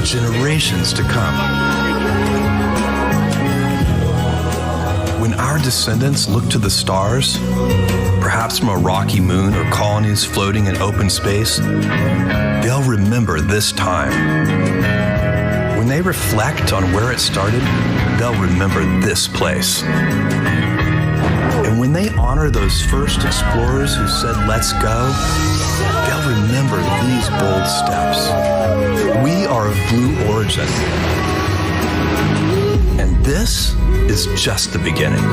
generations to come. When our descendants look to the stars, perhaps from a rocky moon or colonies floating in open space, they'll remember this time. When they reflect on where it started, they'll remember this place. And when they honor those first explorers who said, "Let's go," they'll remember these bold steps. We are of Blue Origin. And this is just the beginning.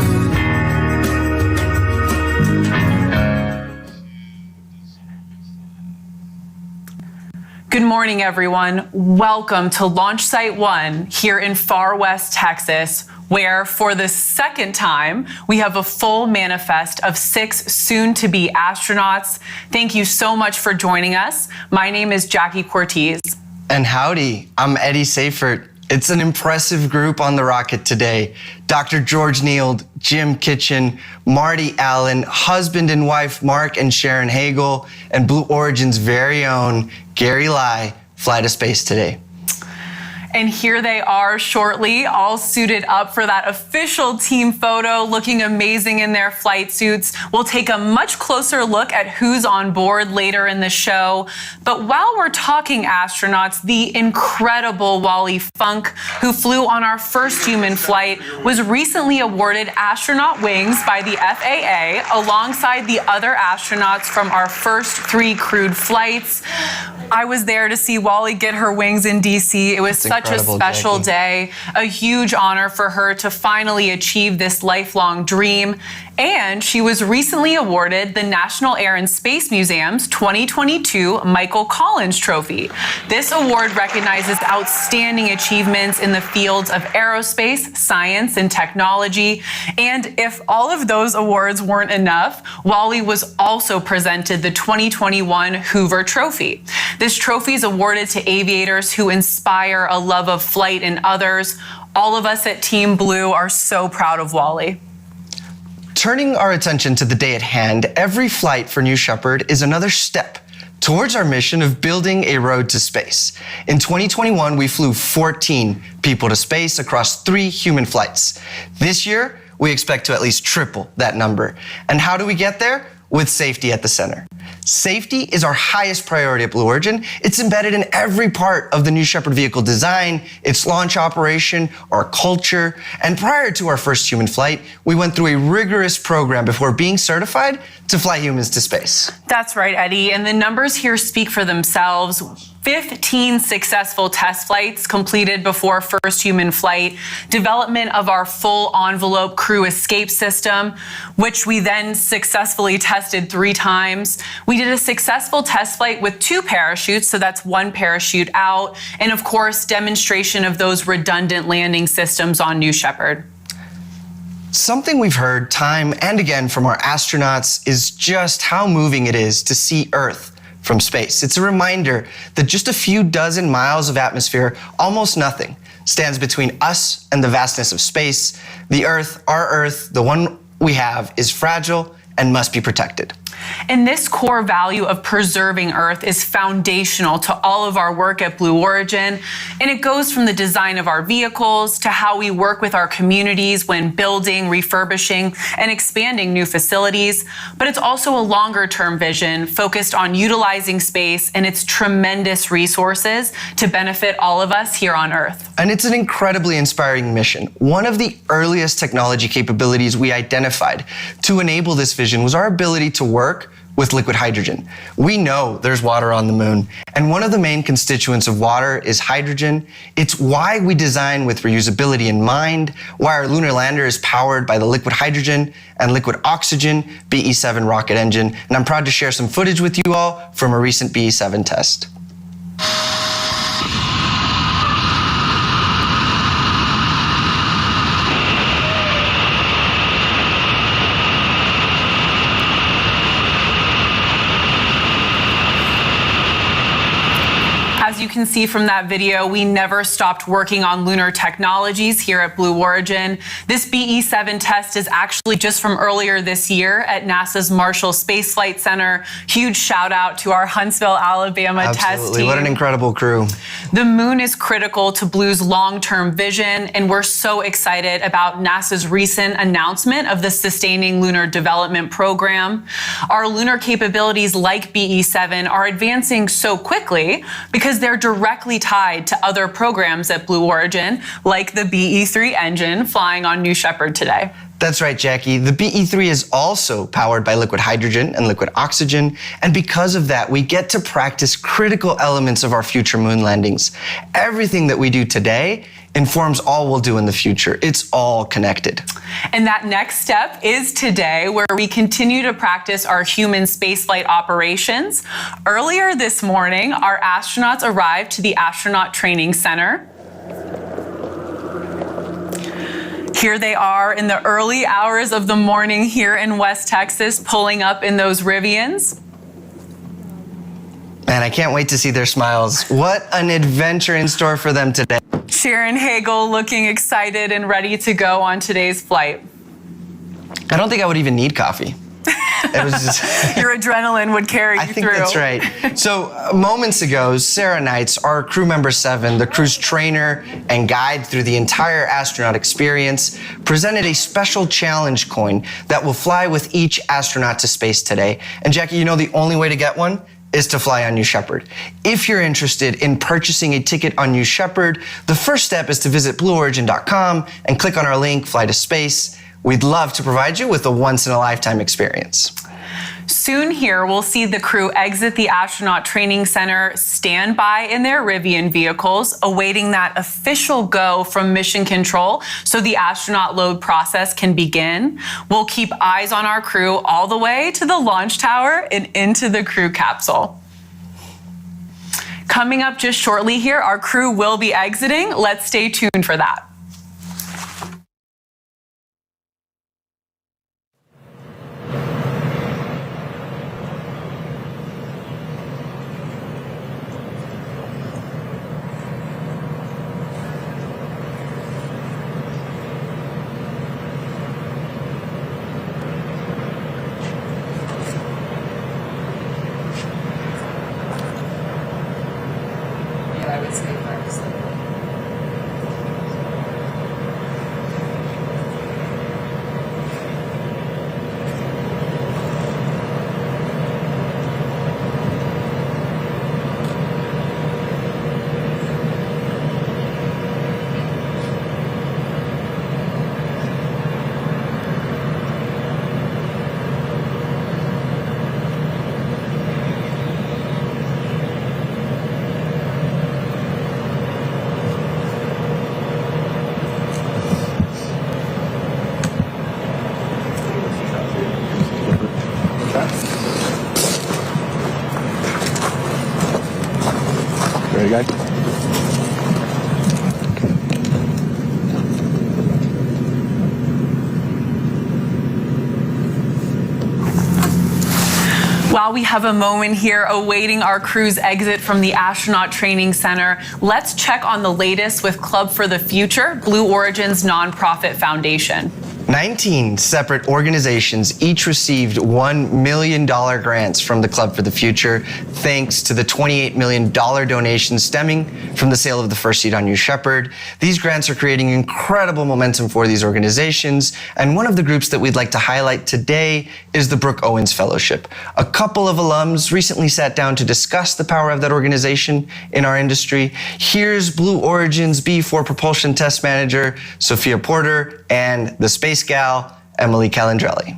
Good morning, everyone. Welcome to Launch Site 1 here in Far West, Texas, where for the second time, we have a full manifest of 6 soon-to-be astronauts. Thank you so much for joining us. My name is Jackie Cortez. And howdy, I'm Eddie Seifert. It's an impressive group on the rocket today. Dr. George Nield, Jim Kitchen, Marty Allen, husband and wife Marc and Sharon Hagle, and Blue Origin's very own Gary Lai fly to space today. And here they are shortly, all suited up for that official team photo, looking amazing in their flight suits. We'll take a much closer look at who's on board later in the show. But while we're talking astronauts, the incredible Wally Funk, who flew on our first human flight, was recently awarded astronaut wings by the FAA alongside the other astronauts from our first 3 crewed flights. I was there to see Wally get her wings in DC. It was such a special day, a huge honor for her to finally achieve this lifelong dream. And she was recently awarded the National Air and Space Museum's 2022 Michael Collins Trophy. This award recognizes outstanding achievements in the fields of aerospace, science, and technology. And if all of those awards weren't enough, Wally was also presented the 2021 Hoover Trophy. This trophy is awarded to aviators who inspire a love of flight in others. All of us at Team Blue are so proud of Wally. Turning our attention to the day at hand, every flight for New Shepard is another step towards our mission of building a road to space. In 2021, we flew 14 people to space across 3 human flights. This year, we expect to at least triple that number. And how do we get there? With safety at the center. Safety is our highest priority at Blue Origin. It's embedded in every part of the New Shepard vehicle design, its launch operation, our culture. And prior to our first human flight, we went through a rigorous program before being certified to fly humans to space. That's right, Eddie. And the numbers here speak for themselves. 15 successful test flights completed before first human flight, development of our full envelope crew escape system, which we then successfully tested 3 times. We did a successful test flight with 2 parachutes, so that's 1 parachute out, and of course, demonstration of those redundant landing systems on New Shepard. Something we've heard time and again from our astronauts is just how moving it is to see Earth from space. It's a reminder that just a few dozen miles of atmosphere, almost nothing, stands between us and the vastness of space. The Earth, our Earth, the one we have, is fragile and must be protected. And this core value of preserving Earth is foundational to all of our work at Blue Origin. And it goes from the design of our vehicles to how we work with our communities when building, refurbishing, and expanding new facilities. But it's also a longer-term vision focused on utilizing space and its tremendous resources to benefit all of us here on Earth. And it's an incredibly inspiring mission. One of the earliest technology capabilities we identified to enable this vision was our ability to work with liquid hydrogen. We know there's water on the moon, and one of the main constituents of water is hydrogen. It's why we design with reusability in mind, why our lunar lander is powered by the liquid hydrogen and liquid oxygen BE-7 rocket engine, and I'm proud to share some footage with you all from a recent BE-7 test. can see from that video, we never stopped working on lunar technologies here at Blue Origin. This BE-7 test is actually just from earlier this year at NASA's Marshall Space Flight Center. Huge shout out to our Huntsville, Alabama test team. What an incredible crew. The moon is critical to Blue's long-term vision, and we're so excited about NASA's recent announcement of the Sustaining Lunar Development Program. Our lunar capabilities like BE-7 are advancing so quickly because they're directly tied to other programs at Blue Origin, like the BE-3 engine flying on New Shepard today. That's right, Jackie. The BE-3 is also powered by liquid hydrogen and liquid oxygen, and because of that, we get to practice critical elements of our future moon landings. Everything that we do today informs all we'll do in the future. It's all connected. And that next step is today, where we continue to practice our human spaceflight operations. Earlier this morning, our astronauts arrived to the Astronaut Training Center. Here they are in the early hours of the morning here in West Texas, pulling up in those Rivians. Man, I can't wait to see their smiles. What an adventure in store for them today. Sharon Hagle looking excited and ready to go on today's flight. I don't think I would even need coffee. It was just your adrenaline would carry you through. I think that's right. So moments ago, Sarah Knights, our crew member 7, the crew's trainer and guide through the entire astronaut experience, presented a special challenge coin that will fly with each astronaut to space today. And Jackie, you know the only way to get one is to fly on New Shepard. If you're interested in purchasing a ticket on New Shepard, the first step is to visit blueorigin.com and click on our link, Fly to Space. We'd love to provide you with a once-in-a-lifetime experience. Soon here, we'll see the crew exit the Astronaut Training Center, stand by in their Rivian vehicles, awaiting that official go from Mission Control so the astronaut load process can begin. We'll keep eyes on our crew all the way to the launch tower and into the crew capsule. Coming up just shortly here, our crew will be exiting. Let's stay tuned for that. Ready, guys? While we have a moment here awaiting our crew's exit from the Astronaut Training Center, let's check on the latest with Club for the Future, Blue Origin's nonprofit foundation. 19 separate organizations each received $1 million grants from the Club for the Future, thanks to the $28 million donation stemming from the sale of the first seat on New Shepard. These grants are creating incredible momentum for these organizations, and one of the groups that we'd like to highlight today is the Brooke Owens Fellowship. A couple of alums recently sat down to discuss the power of that organization in our industry. Here's Blue Origin's B4 Propulsion Test Manager, Sophia Porter, and the Space Gal, Emily Calandrelli.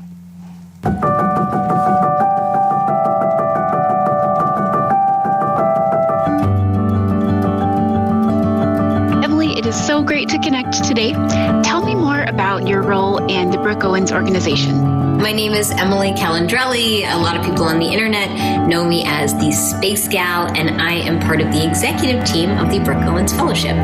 Emily, it is so great to connect today. Tell me more about your role in the Brooke Owens organization. My name is Emily Calandrelli. A lot of people on the internet know me as the Space Gal, and I am part of the executive team of the Brooke Owens Fellowship.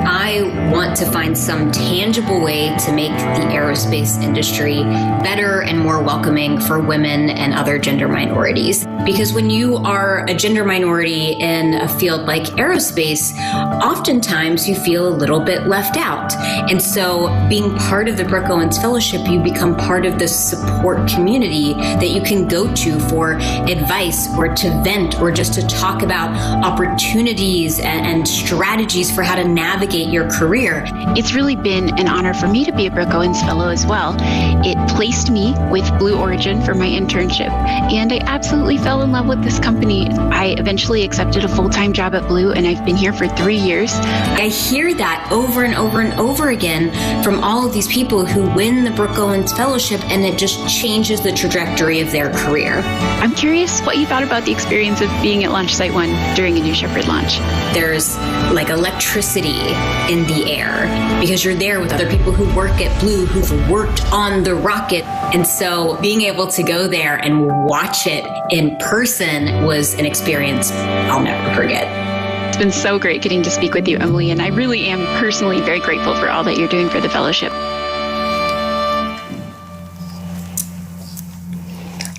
I want to find some tangible way to make the aerospace industry better and more welcoming for women and other gender minorities. Because when you are a gender minority in a field like aerospace, oftentimes you feel a little bit left out. And so being part of the Brooke Owens Fellowship, you become part of this support community that you can go to for advice or to vent or just to talk about opportunities and strategies for how to navigate your career. It's really been an honor for me to be a Brooke Owens Fellow as well. It placed me with Blue Origin for my internship, and I absolutely fell in love with this company. I eventually accepted a full-time job at Blue, and I've been here for 3 years. I hear that over and over and over again from all of these people who win the Brooke Owens Fellowship, and it just changes the trajectory of their career. I'm curious what you thought about the experience of being at Launch Site 1 during a New Shepard launch. There's like electricity in the air because you're there with other people who work at Blue, who've worked on the rocket. And so being able to go there and watch it in person was an experience I'll never forget. It's been so great getting to speak with you, Emily, and I really am personally very grateful for all that you're doing for the fellowship.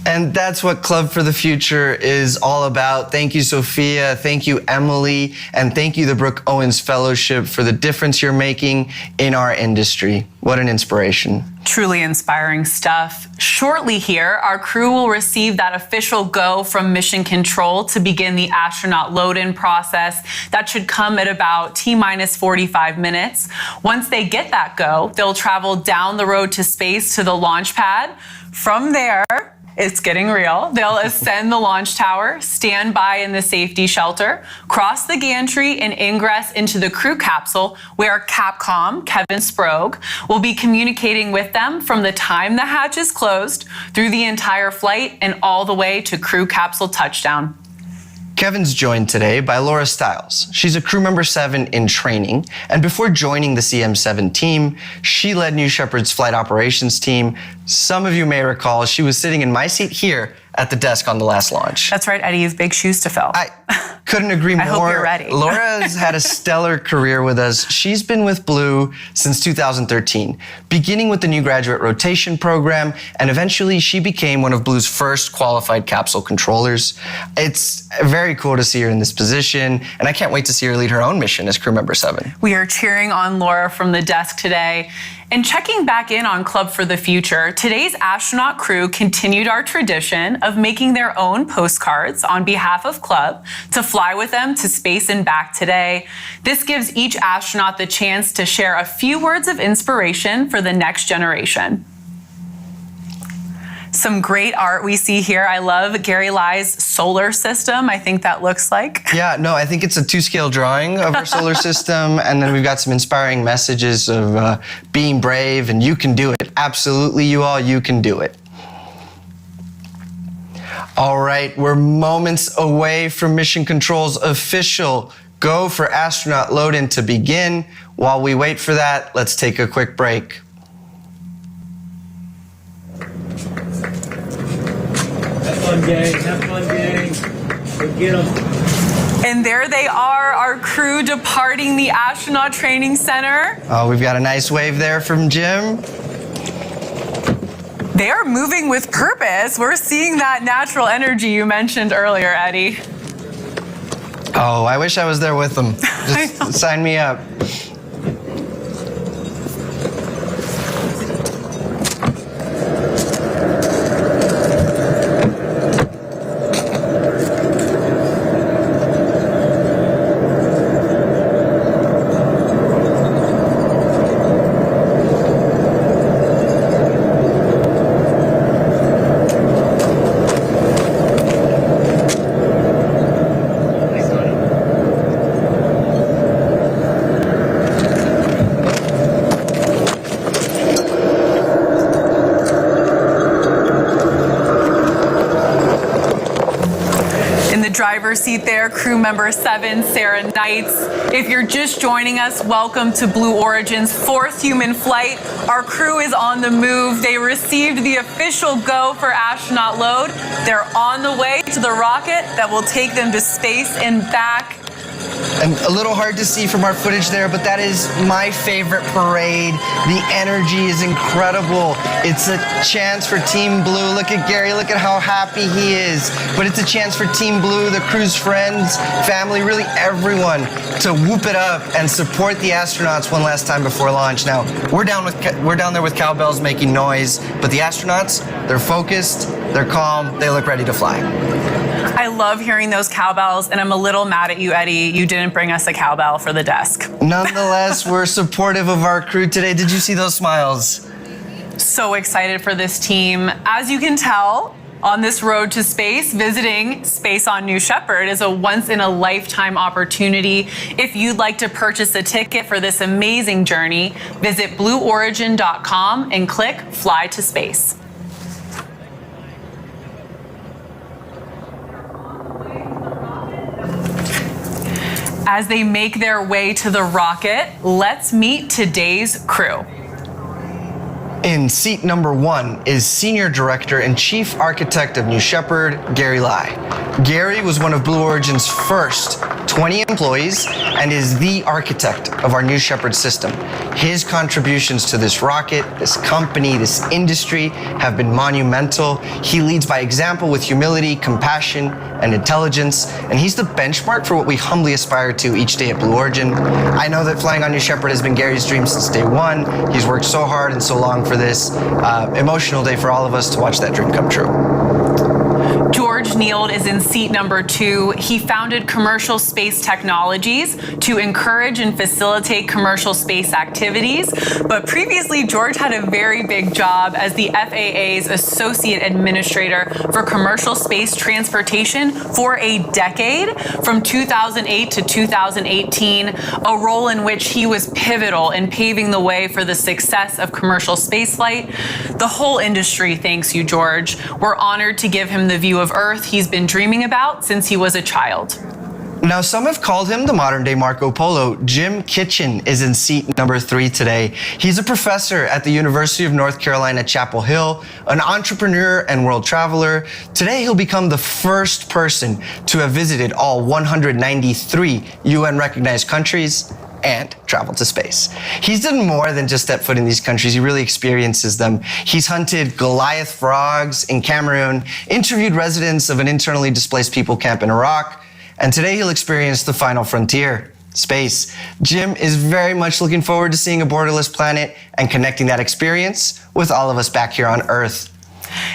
And that's what Club for the Future is all about. Thank you, Sophia. Thank you, Emily. And thank you, the Brooke Owens Fellowship, for the difference you're making in our industry. What an inspiration. Truly inspiring stuff. Shortly here, our crew will receive that official go from Mission Control to begin the astronaut load-in process. That should come at about T-minus 45 minutes. Once they get that go, they'll travel down the road to space to the launch pad. From there, it's getting real. They'll ascend the launch tower, stand by in the safety shelter, cross the gantry and ingress into the crew capsule where Capcom, Kevin Sprague, will be communicating with them from the time the hatch is closed through the entire flight and all the way to crew capsule touchdown. Kevin's joined today by Laura Stiles. She's a crew member 7 in training, and before joining the CM7 team, she led New Shepard's flight operations team. Some of you may recall she was sitting in my seat here at the desk on the last launch. That's right, Eddie, you have big shoes to fill. I couldn't agree more. I hope you're ready. Laura's had a stellar career with us. She's been with Blue since 2013, beginning with the new graduate rotation program, and eventually she became one of Blue's first qualified capsule controllers. It's very cool to see her in this position, and I can't wait to see her lead her own mission as crew member 7. We are cheering on Laura from the desk today. And checking back in on Club for the Future, today's astronaut crew continued our tradition of making their own postcards on behalf of Club to fly with them to space and back today. This gives each astronaut the chance to share a few words of inspiration for the next generation. Some great art we see here. I love Gary Lai's solar system. I think that looks like. Yeah, no, I think it's a 2-scale drawing of our solar system, and then we've got some inspiring messages of being brave, and you can do it. Absolutely, you all, you can do it. All right, we're moments away from Mission Control's official go for astronaut load-in to begin. While we wait for that, let's take a quick break. Have fun, gang. Go get them. And there they are, our crew departing the Astronaut Training Center. Oh, we've got a nice wave there from Jim. They are moving with purpose. We're seeing that natural energy you mentioned earlier, Eddie. Oh, I wish I was there with them. Just sign me up. Driver's seat there, crew member 7, Sarah Knights. If you're just joining us, welcome to Blue Origin's 4th human flight. Our crew is on the move. They received the official go for astronaut load. They're on the way to the rocket that will take them to space and back. And a little hard to see from our footage there, but that is my favorite parade. The energy is incredible. It's a chance for Team Blue. Look at Gary, look at how happy he is. But it's a chance for Team Blue, the crew's friends, family, really everyone to whoop it up and support the astronauts one last time before launch. Now, we're down there with cowbells making noise, but the astronauts, they're focused, they're calm, they look ready to fly. I love hearing those cowbells, and I'm a little mad at you, Eddie. You didn't bring us a cowbell for the desk. Nonetheless, we're supportive of our crew today. Did you see those smiles? So excited for this team. As you can tell, on this road to space, visiting Space on New Shepard is a once-in-a-lifetime opportunity. If you'd like to purchase a ticket for this amazing journey, visit blueorigin.com and click Fly to Space. As they make their way to the rocket, let's meet today's crew. In seat number 1 is Senior Director and Chief Architect of New Shepard, Gary Lai. Gary was one of Blue Origin's first 20 employees and is the architect of our New Shepard system. His contributions to this rocket, this company, this industry have been monumental. He leads by example with humility, compassion, and intelligence, and he's the benchmark for what we humbly aspire to each day at Blue Origin. I know that flying on New Shepard has been Gary's dream since day one. He's worked so hard and so long for this emotional day for all of us to watch that dream come true. George Nield is in seat number 2. He founded Commercial Space Technologies to encourage and facilitate commercial space activities. But previously, George had a very big job as the FAA's Associate Administrator for Commercial Space Transportation for a decade, from 2008 to 2018, a role in which he was pivotal in paving the way for the success of commercial spaceflight. The whole industry thanks you, George. We're honored to give him the view of Earth he's been dreaming about since he was a child. Now, some have called him the modern-day Marco Polo. Jim Kitchen is in seat number 3 today. He's a professor at the University of North Carolina, Chapel Hill, an entrepreneur and world traveler. Today, he'll become the first person to have visited all 193 UN-recognized countries and travel to space. He's done more than just step foot in these countries. He really experiences them. He's hunted Goliath frogs in Cameroon, interviewed residents of an internally displaced people camp in Iraq, and today he'll experience the final frontier, space. Jim is very much looking forward to seeing a borderless planet and connecting that experience with all of us back here on Earth.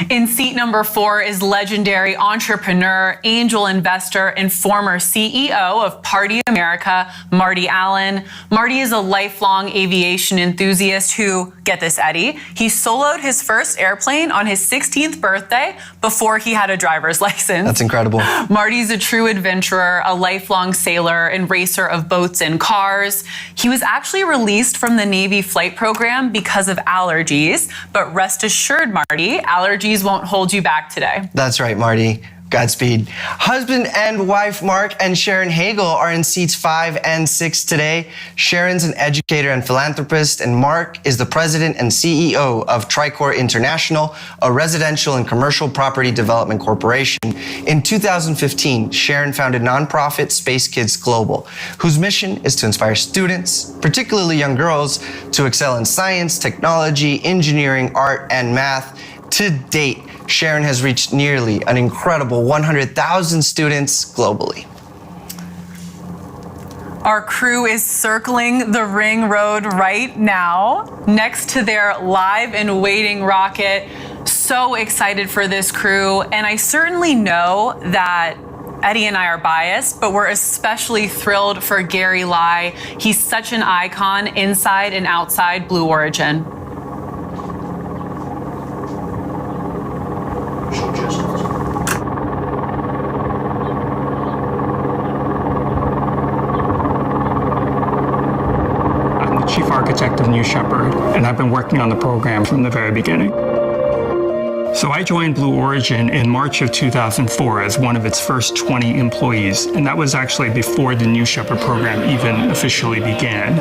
In seat number 4 is legendary entrepreneur, angel investor, and former CEO of Party America, Marty Allen. Marty is a lifelong aviation enthusiast who, get this, Eddie, he soloed his first airplane on his 16th birthday before he had a driver's license. That's incredible. Marty's a true adventurer, a lifelong sailor and racer of boats and cars. He was actually released from the Navy flight program because of allergies, but rest assured, Marty, allergies won't hold you back today. That's right, Marty. Godspeed. Husband and wife Marc and Sharon Hagle are in seats 5 and 6 today. Sharon's an educator and philanthropist, and Marc is the president and CEO of Tricor International, a residential and commercial property development corporation. In 2015, Sharon founded nonprofit Space Kids Global, whose mission is to inspire students, particularly young girls, to excel in science, technology, engineering, art, and math. To date, Sharon has reached nearly an incredible 100,000 students globally. Our crew is circling the ring road right now, next to their live and waiting rocket. So excited for this crew, and I certainly know that Eddie and I are biased, but we're especially thrilled for Gary Lai. He's such an icon inside and outside Blue Origin. I'm the Chief Architect of New Shepard, and I've been working on the program from the very beginning. So I joined Blue Origin in March of 2004 as one of its first 20 employees, and that was actually before the New Shepard program even officially began.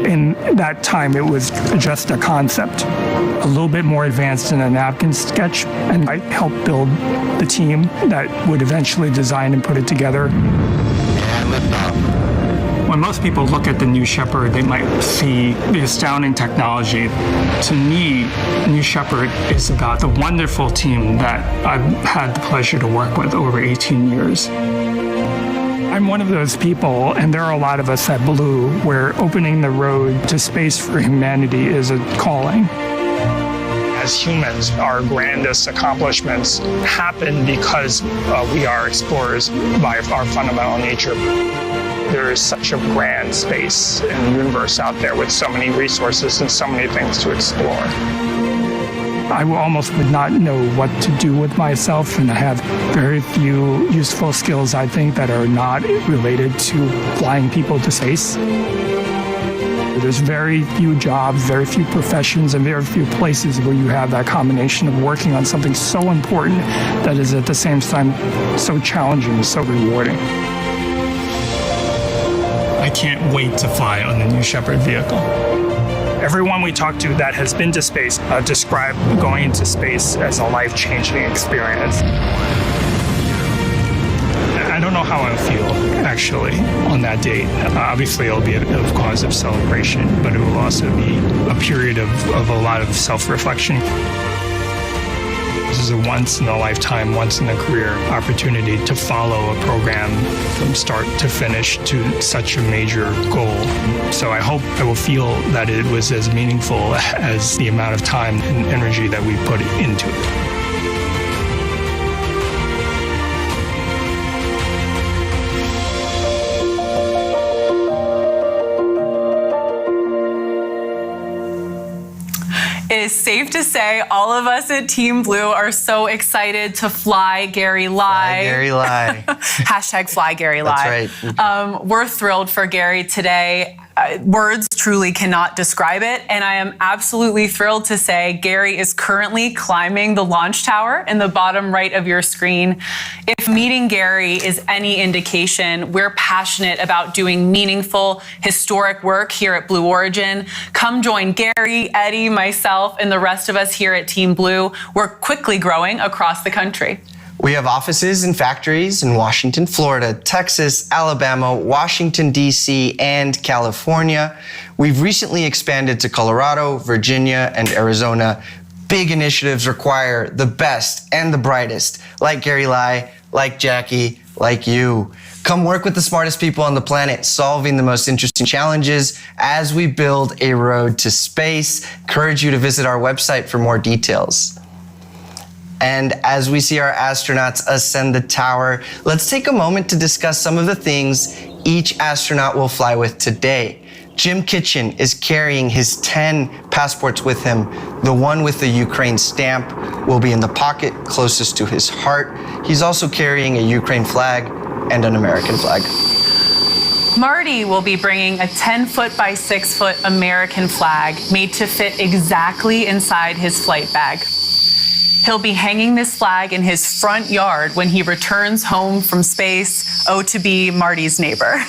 In that time, it was just a concept, a little bit more advanced than a napkin sketch, and I helped build the team that would eventually design and put it together. And liftoff. When most people look at the New Shepard, they might see the astounding technology. To me, New Shepard is about the wonderful team that I've had the pleasure to work with over 18 years. I'm one of those people, and there are a lot of us at Blue, where opening the road to space for humanity is a calling. As humans, our grandest accomplishments happen because we are explorers by our fundamental nature. There is such a grand space and universe out there with so many resources and so many things to explore. I almost would not know what to do with myself, and I have very few useful skills, I think, that are not related to flying people to space. There's very few jobs, very few professions, and very few places where you have that combination of working on something so important that is at the same time so challenging and so rewarding. I can't wait to fly on the New Shepard vehicle. Everyone we talk to that has been to space describe going into space as a life-changing experience. I don't know how I'll feel, actually, on that date. Obviously, it'll be a cause of celebration, but it will also be a period of a lot of self-reflection. This is a once-in-a-lifetime, once-in-a-career opportunity to follow a program from start to finish to such a major goal. So I hope I will feel that it was as meaningful as the amount of time and energy that we put into it. It is safe to say all of us at Team Blue are so excited to fly Gary Lai. Fly Gary Lai. Hashtag fly Gary Lai. That's right. We're thrilled for Gary today. Words truly cannot describe it, and I am absolutely thrilled to say Gary is currently climbing the launch tower in the bottom right of your screen. If meeting Gary is any indication, we're passionate about doing meaningful, historic work here at Blue Origin. Come join Gary, Eddie, myself, and the rest of us here at Team Blue. We're quickly growing across the country. We have offices and factories in Washington, Florida, Texas, Alabama, Washington, D.C., and California. We've recently expanded to Colorado, Virginia, and Arizona. Big initiatives require the best and the brightest, like Gary Lai, like Jackie, like you. Come work with the smartest people on the planet, solving the most interesting challenges as we build a road to space. Encourage you to visit our website for more details. And as we see our astronauts ascend the tower, let's take a moment to discuss some of the things each astronaut will fly with today. Jim Kitchen is carrying his 10 passports with him. The one with the Ukraine stamp will be in the pocket closest to his heart. He's also carrying a Ukraine flag and an American flag. Marty will be bringing a 10-foot by 6-foot American flag made to fit exactly inside his flight bag. He'll be hanging this flag in his front yard when he returns home from space, to be Marty's neighbor.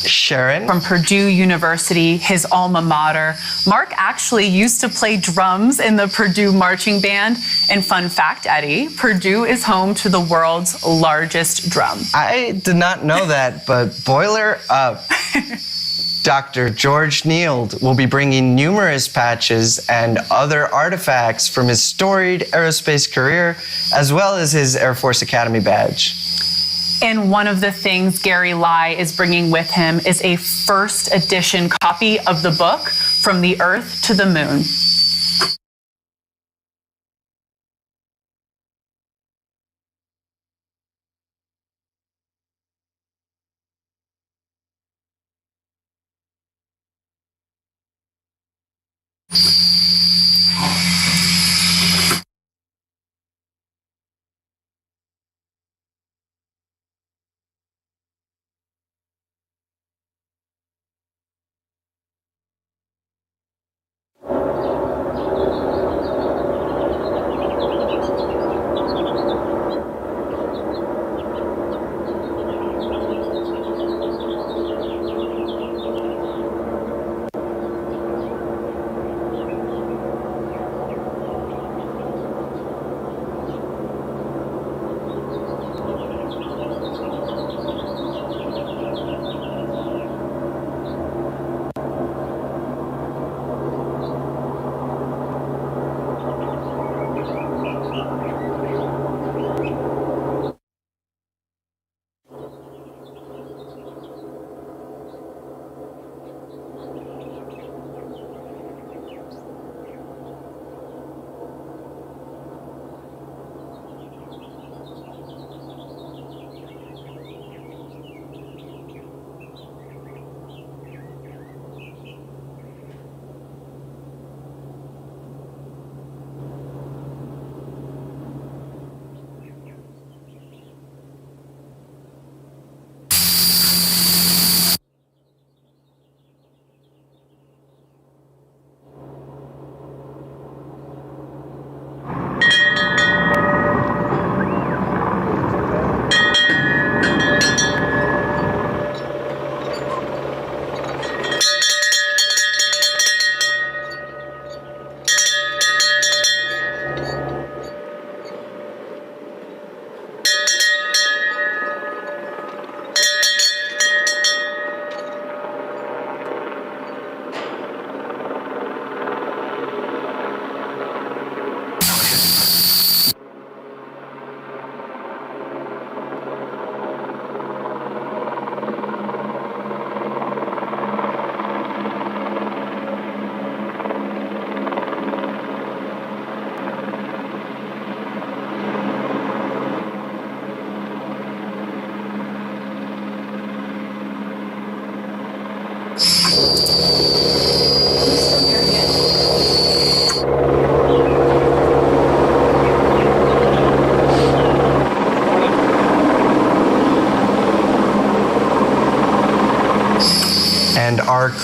Sharon? From Purdue University, his alma mater, Marc actually used to play drums in the Purdue marching band. And fun fact, Eddie, Purdue is home to the world's largest drum. I did not know that, but boiler up. Dr. George Nield will be bringing numerous patches and other artifacts from his storied aerospace career, as well as his Air Force Academy badge. And one of the things Gary Lai is bringing with him is a first edition copy of the book, From the Earth to the Moon.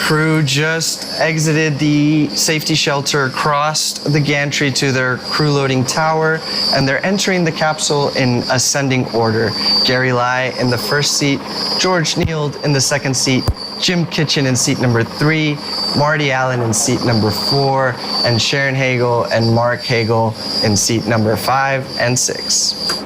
crew just exited the safety shelter, crossed the gantry to their crew loading tower, and they're entering the capsule in ascending order. Gary Lai in the first seat, George Nield in the second seat, Jim Kitchen in seat number 3, Marty Allen in seat number 4, and Sharon Hagle and Marc Hagle in seat number 5 and 6.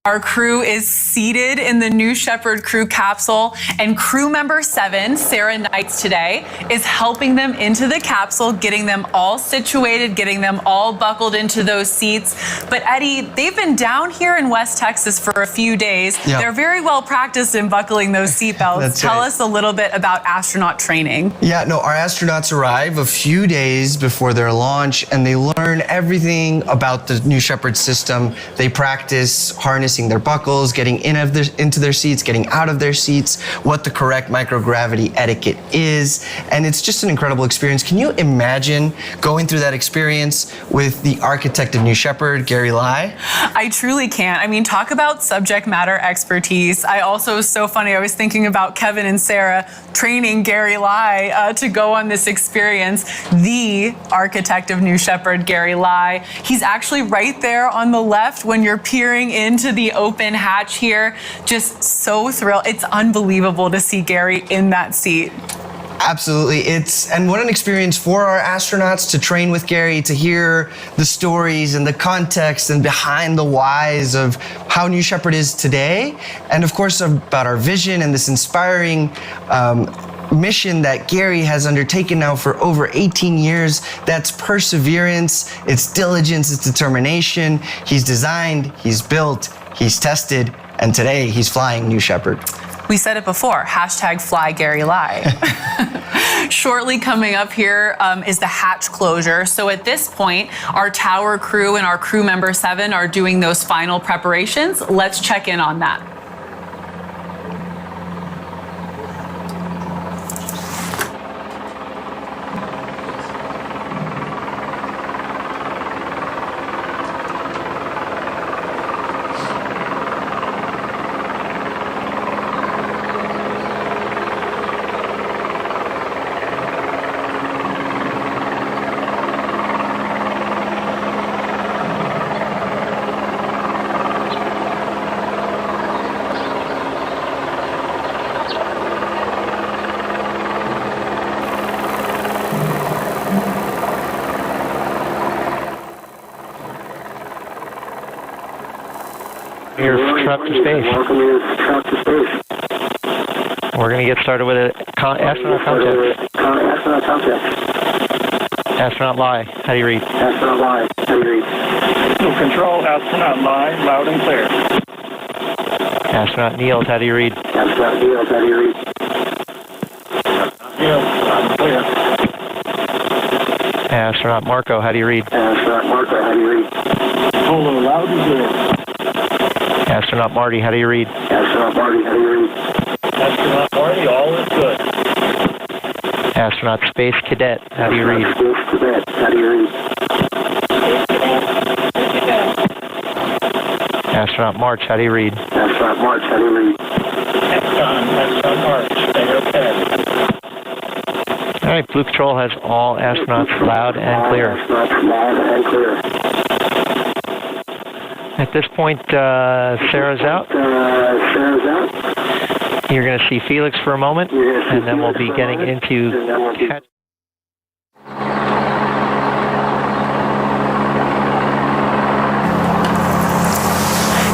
Our crew is seated in the New Shepard crew capsule, and crew member 7, Sarah Knights today, is helping them into the capsule, getting them all situated, getting them all buckled into those seats. But Eddie, they've been down here in West Texas for a few days. Yeah. They're very well practiced in buckling those seatbelts. Tell us a little bit about astronaut training. Yeah, no, our astronauts arrive a few days before their launch, and they learn everything about the New Shepard system. They practice harnessing their buckles, getting into their seats, getting out of their seats, what the correct microgravity etiquette is, and it's just an incredible experience. Can you imagine going through that experience with the architect of New Shepard, Gary Lai? I truly can't. I mean, talk about subject matter expertise. I also, was so funny, I was thinking about Kevin and Sarah training Gary Lai to go on this experience. The architect of New Shepard, Gary Lai. He's actually right there on the left when you're peering into the open hatch here. Just so thrilled. It's unbelievable to see Gary in that seat. Absolutely. And what an experience for our astronauts to train with Gary, to hear the stories and the context and behind the whys of how New Shepard is today. And of course, about our vision and this inspiring mission that Gary has undertaken now for over 18 years. That's perseverance, it's diligence, it's determination. He's designed, he's built, he's tested, and today he's flying New Shepard. We said it before, #FlyGaryLye. Shortly coming up here is the hatch closure. So at this point, our tower crew and our crew member 7 are doing those final preparations. Let's check in on that. Your trip to space. Welcome your trip to space. We're going to get started with astronaut contact. Astronaut contact. Astronaut Lie, how do you read? Astronaut Lie, how do you read? Control, astronaut Lie, loud and clear. Astronaut Nield, how do you read? Astronaut Nield, how do you read? Nield, loud and clear. Astronaut Marco, how do you read? Astronaut Marco, how do you read? Polo, loud and clear. Astronaut Marty, how do you read? Astronaut Marty, how do you read? Astronaut Marty, all is good. Astronaut Space Cadet, how do you read? Space Cadet, how do you read? Astronaut March, how do you read? Astronaut March, how do you read? Astronaut March, stay okay. All right, Blue Control has all astronauts loud and clear. Astronauts loud and clear. At this point, Sarah's out. You're going to see Felix for a moment, and then we'll be getting into catch.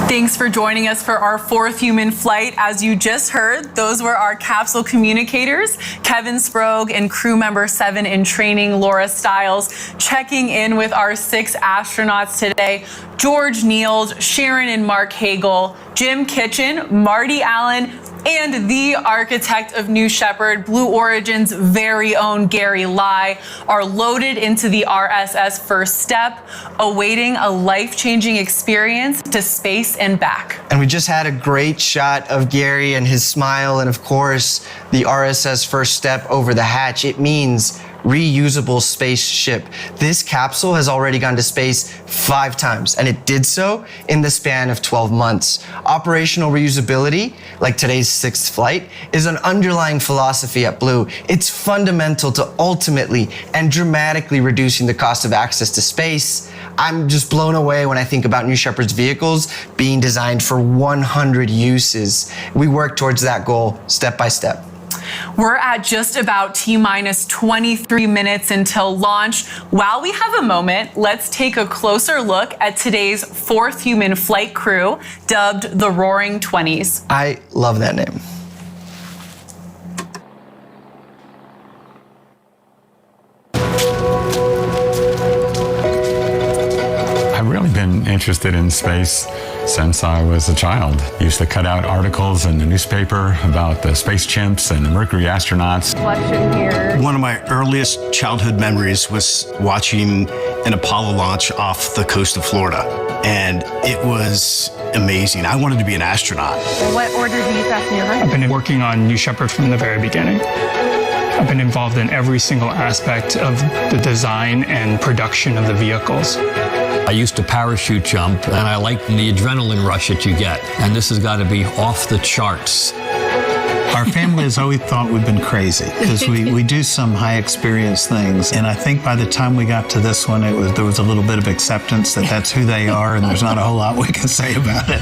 Thanks for joining us for our 4th human flight. As you just heard, those were our capsule communicators, Kevin Sprague and crew member 7 in training, Laura Stiles, checking in with our 6 astronauts today. George Nield, Sharon and Marc Hagle, Jim Kitchen, Marty Allen, and the architect of New Shepard, Blue Origin's very own Gary Lie, are loaded into the RSS First Step, awaiting a life-changing experience to space and back. And we just had a great shot of Gary and his smile, and of course, the RSS First Step over the hatch. It means reusable spaceship. This capsule has already gone to space 5 times, and it did so in the span of 12 months. Operational reusability, like today's 6th flight, is an underlying philosophy at Blue. It's fundamental to ultimately and dramatically reducing the cost of access to space. I'm just blown away when I think about New Shepard's vehicles being designed for 100 uses. We work towards that goal step by step. We're at just about T-minus 23 minutes until launch. While we have a moment, let's take a closer look at today's 4th human flight crew, dubbed the Roaring 20s. I love that name. I've really been interested in space since I was a child. Used to cut out articles in the newspaper about the space chimps and the Mercury astronauts. One of my earliest childhood memories was watching an Apollo launch off the coast of Florida, and it was amazing. I wanted to be an astronaut. What order do you fasten your harness? I've been working on New Shepard from the very beginning. I've been involved in every single aspect of the design and production of the vehicles. I used to parachute jump, and I liked the adrenaline rush that you get. And this has got to be off the charts. Our family has always thought we've been crazy because we do some high experience things. And I think by the time we got to this one, there was a little bit of acceptance that that's who they are, and there's not a whole lot we can say about it.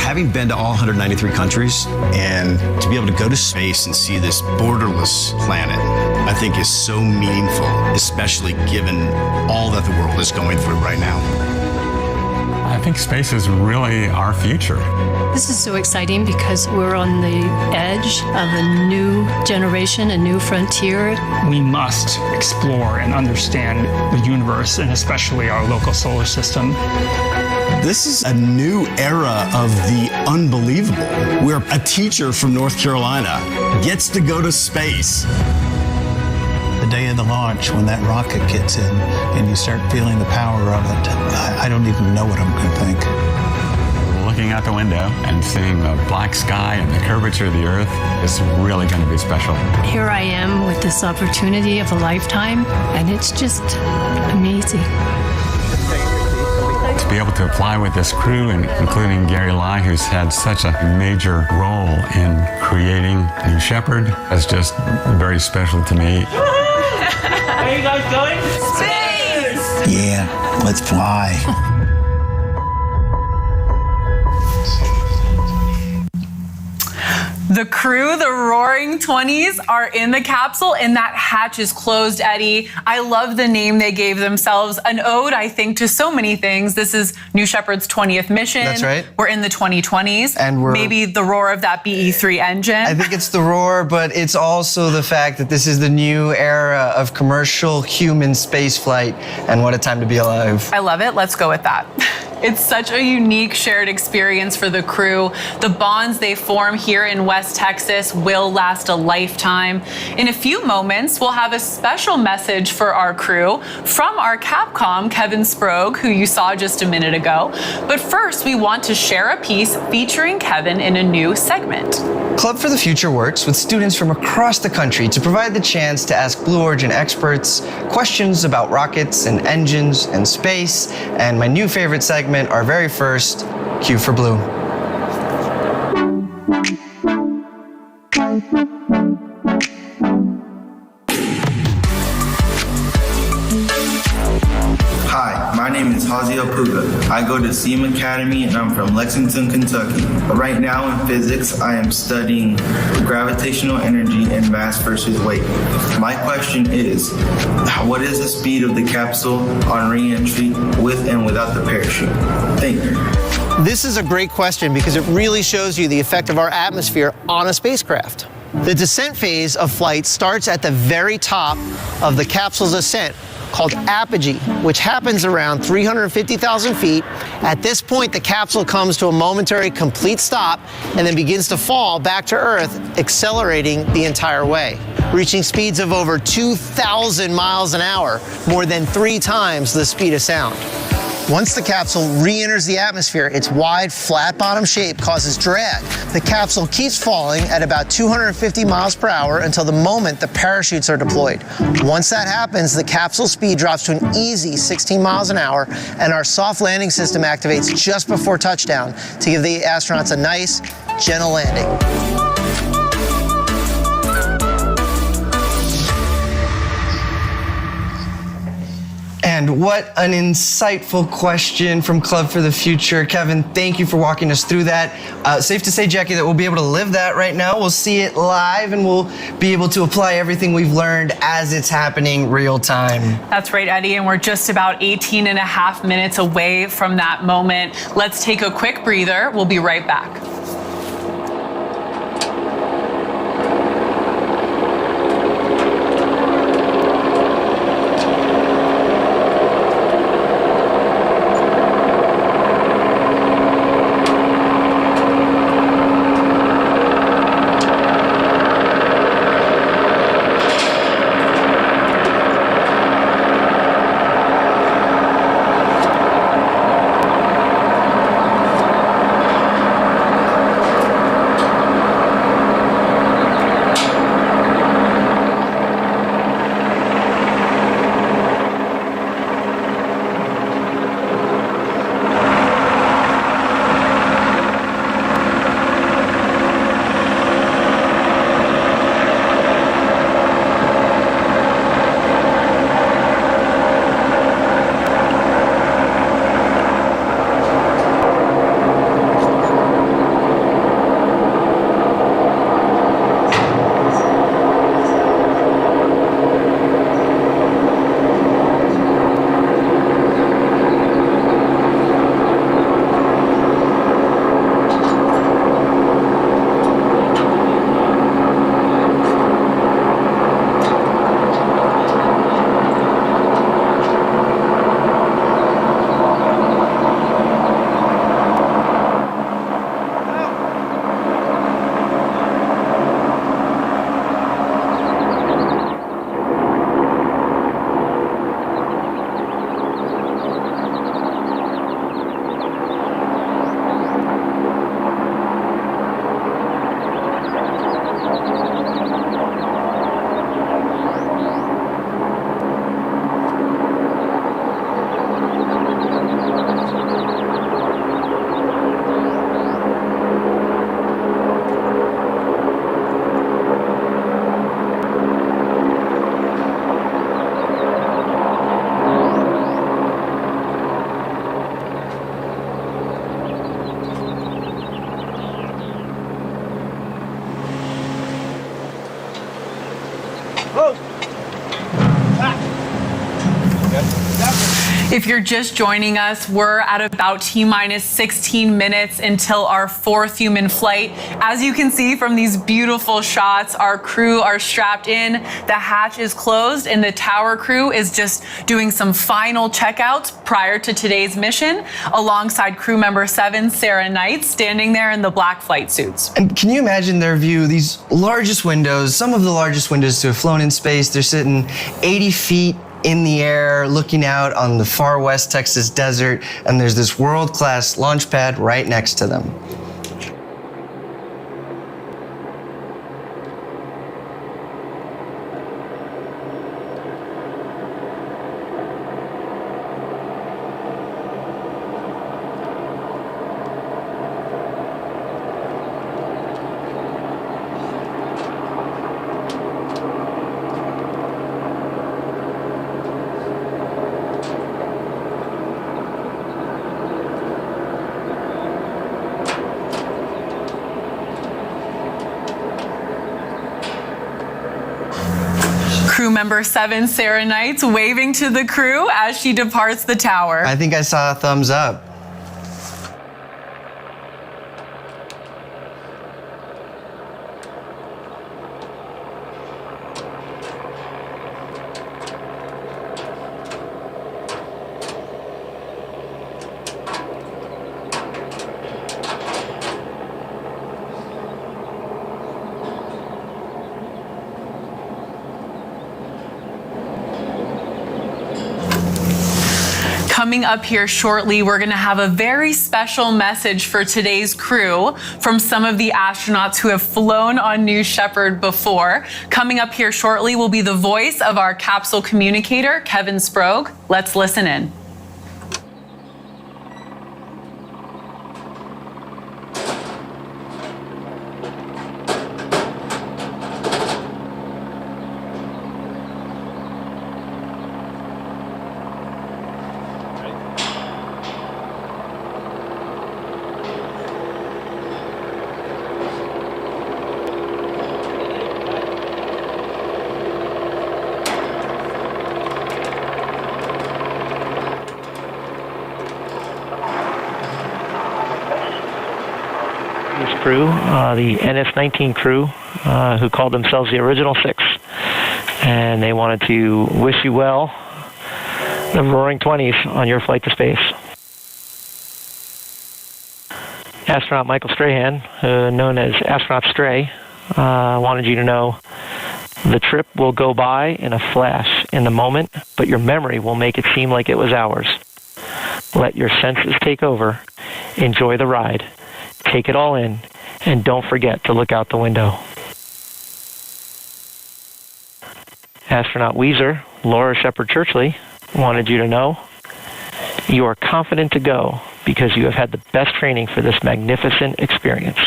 Having been to all 193 countries and to be able to go to space and see this borderless planet, I think is so meaningful, especially given all that the world is going through right now. I think space is really our future. This is so exciting because we're on the edge of a new generation, a new frontier. We must explore and understand the universe and especially our local solar system. This is a new era of the unbelievable, where a teacher from North Carolina gets to go to space. The day of the launch, when that rocket gets in and you start feeling the power of it, I don't even know what I'm going to think. Looking out the window and seeing the black sky and the curvature of the Earth is really going to be special. Here I am with this opportunity of a lifetime, and it's just amazing. To be able to apply with this crew, and including Gary Lai, who's had such a major role in creating New Shepard, is just very special to me. Where are you guys going? Space! Yeah, let's fly. The crew, the Roaring 20s, are in the capsule, and that hatch is closed, Eddie. I love the name they gave themselves. An ode, I think, to so many things. This is New Shepard's 20th mission. That's right. We're in the 2020s. And we're... maybe the roar of that BE-3 engine. I think it's the roar, but it's also the fact that this is the new era of commercial human spaceflight, and what a time to be alive. I love it. Let's go with that. It's such a unique shared experience for the crew. The bonds they form here in West Texas will last a lifetime. In a few moments, we'll have a special message for our crew from our Capcom, Kevin Sprague, who you saw just a minute ago. But first, we want to share a piece featuring Kevin in a new segment. Club for the Future works with students from across the country to provide the chance to ask Blue Origin experts questions about rockets and engines and space. And my new favorite segment, our very first, Q for Blue. Hi, my name is Hazio Puga. I go to SEAM Academy and I'm from Lexington, Kentucky. But right now in physics, I am studying gravitational energy and mass versus weight. My question is, what is the speed of the capsule on re-entry with and without the parachute? Thank you. This is a great question because it really shows you the effect of our atmosphere on a spacecraft. The descent phase of flight starts at the very top of the capsule's ascent, called apogee, which happens around 350,000 feet. At this point, the capsule comes to a momentary complete stop and then begins to fall back to Earth, accelerating the entire way, reaching speeds of over 2,000 miles an hour, more than 3 times the speed of sound. Once the capsule re-enters the atmosphere, its wide, flat-bottom shape causes drag. The capsule keeps falling at about 250 miles per hour until the moment the parachutes are deployed. Once that happens, the capsule speed drops to an easy 16 miles an hour, and our soft landing system activates just before touchdown to give the astronauts a nice, gentle landing. And what an insightful question from Club for the Future. Kevin, thank you for walking us through that. Safe to say, Jackie, that we'll be able to live that right now. We'll see it live and we'll be able to apply everything we've learned as it's happening real time. That's right, Eddie, and we're just about 18 and a half minutes away from that moment. Let's take a quick breather. We'll be right back. If you're just joining us, we're at about T-minus 16 minutes until our fourth human flight. As you can see from these beautiful shots, our crew are strapped in, the hatch is closed, and the tower crew is just doing some final checkouts prior to today's mission, alongside crew member 7, Sarah Knight, standing there in the black flight suits. And can you imagine their view? These largest windows, some of the largest windows to have flown in space, they're sitting 80 feet in the air, looking out on the far west Texas desert, and there's this world-class launch pad right next to them. Crew member 7, Sarah Knight, waving to the crew as she departs the tower. I think I saw a thumbs up. Coming up here shortly, we're going to have a very special message for today's crew from some of the astronauts who have flown on New Shepard before. Coming up here shortly will be the voice of our capsule communicator, Kevin Sprague. Let's listen in. Crew, the NS-19 crew, who called themselves the Original Six, and they wanted to wish you well, the Roaring 20s, on your flight to space. Astronaut Michael Strahan, known as Astronaut Stray, wanted you to know the trip will go by in a flash in the moment, but your memory will make it seem like it was hours. Let your senses take over. Enjoy the ride. Take it all in, and don't forget to look out the window. Astronaut Weezer, Laura Shepard Churchley, wanted you to know you are confident to go because you have had the best training for this magnificent experience.